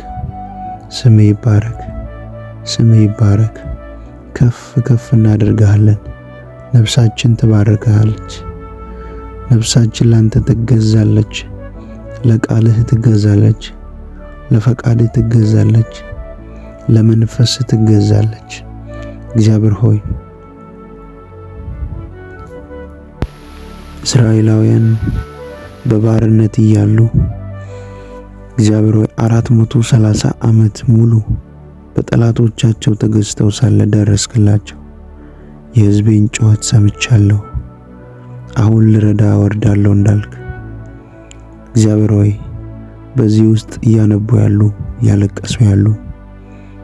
ከፍ እናደርግሃለን። ነፍሳችን ትባረክሃለች። ነፍሳችን ላንተ ትገዛለች። ለቃልህ ትገዛለች። ለፈቃድህ ትገዛለች። ለመንፈስ ትገዛለች። እግዚአብሔር ሆይ እስራኤላውያን በባርነት እያሉ እግዚአብሔር ሆይ 430 ዓመት ሙሉ በጠላቶቻቸው ተገዝተው ሳለ ደረስክላቸው። የሕዝቤን ጩኸት ሰምቻለሁ፣ አሁን ልረዳ ወርዳለሁ እንዳልክ እግዚአብሔር ሆይ በዚህ ውስጥ እያነቡ ያሉ፣ ያለቀሱ ያሉ፣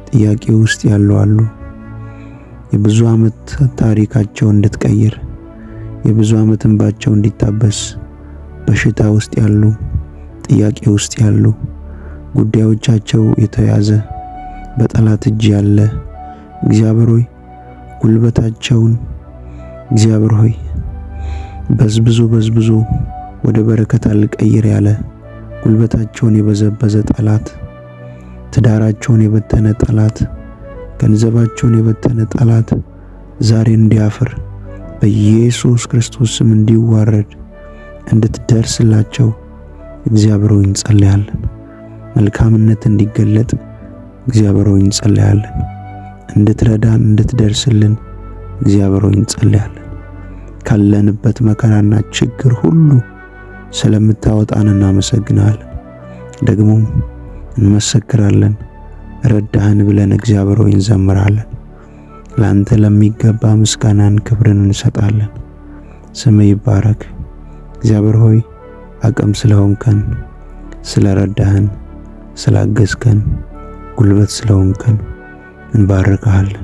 ጥያቄ ውስጥ ያሉ አሉ። የብዙ ዓመት ታሪካቸው እንድትቀይር፣ የብዙ ዓመት እንባቸው እንዲታበስ፣ በሽታ ውስጥ ያሉ፣ ጥያቄ ውስጥ ያሉ፣ ጉዳዮቻቸው የተያዘ በጠላት እጅ ያለ እግዚአብሔር ሆይ ጉልበታቸውን እግዚአብሔር ሆይ በዝብዞ ወደ በረከት አልቀይር ያለ ጉልበታቸውን የበዘበዘ ጠላት፣ ትዳራቸውን የበተነ ጠላት፣ ገንዘባቸውን የበተነ ጠላት ዛሬ እንዲያፍር በኢየሱስ ክርስቶስ ስም እንዲዋረድ እንድትደርስላቸው እግዚአብሔር ሆይ እንጸልያለን። መልካምነት እንዲገለጥ እግዚአብሔር ሆይ እንጸልያለን። እንድትረዳን እንድትደርስልን እግዚአብሔር ሆይ እንጸልያለን። ካለንበት መከራና ችግር ሁሉ ስለምታወጣን እናመሰግናለን። ደግሞም እንመሰክራለን። ረዳህን ብለን እግዚአብሔር ሆይ እንዘምራለን። ላንተ ለሚገባ ምስጋናን ክብርን እንሰጣለን። ስም ይባረክ። እግዚአብሔር ሆይ አቅም ስለሆንከን፣ ስለረዳህን፣ ስላገዝከን፣ ጉልበት ስለሆንከን እንባርካለን።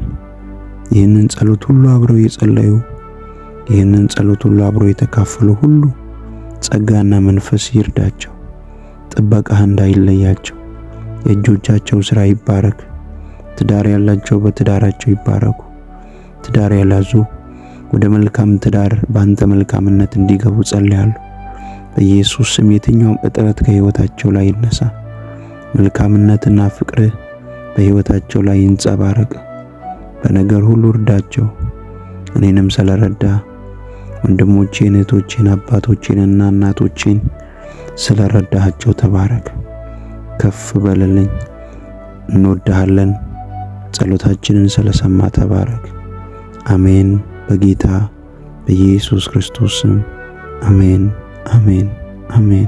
ይህንን ጸሎት ሁሉ አብረው የጸለዩ፣ ይህንን ጸሎት ሁሉ አብረው የተካፈሉ ሁሉ ጸጋና መንፈስ ይርዳቸው። ጥበቃህ እንዳይለያቸው። የእጆቻቸው ሥራ ይባረክ። ትዳር ያላቸው በትዳራቸው ይባረኩ። ትዳር ያላዙ ወደ መልካም ትዳር በአንተ መልካምነት እንዲገቡ ጸልያለሁ። በኢየሱስ ስም የትኛውም እጥረት ከሕይወታቸው ላይ ይነሳ። መልካምነትና ፍቅርህ በሕይወታቸው ላይ ይንጸባረቅ። በነገር ሁሉ እርዳቸው። እኔንም ስለረዳ ወንድሞቼን፣ እህቶቼን፣ አባቶቼንና እናቶቼን ስለረዳሃቸው ተባረክ። ከፍ በልልኝ። እንወድሃለን። ጸሎታችንን ስለሰማ ተባረክ። አሜን። በጌታ በኢየሱስ ክርስቶስ ስም አሜን፣ አሜን፣ አሜን።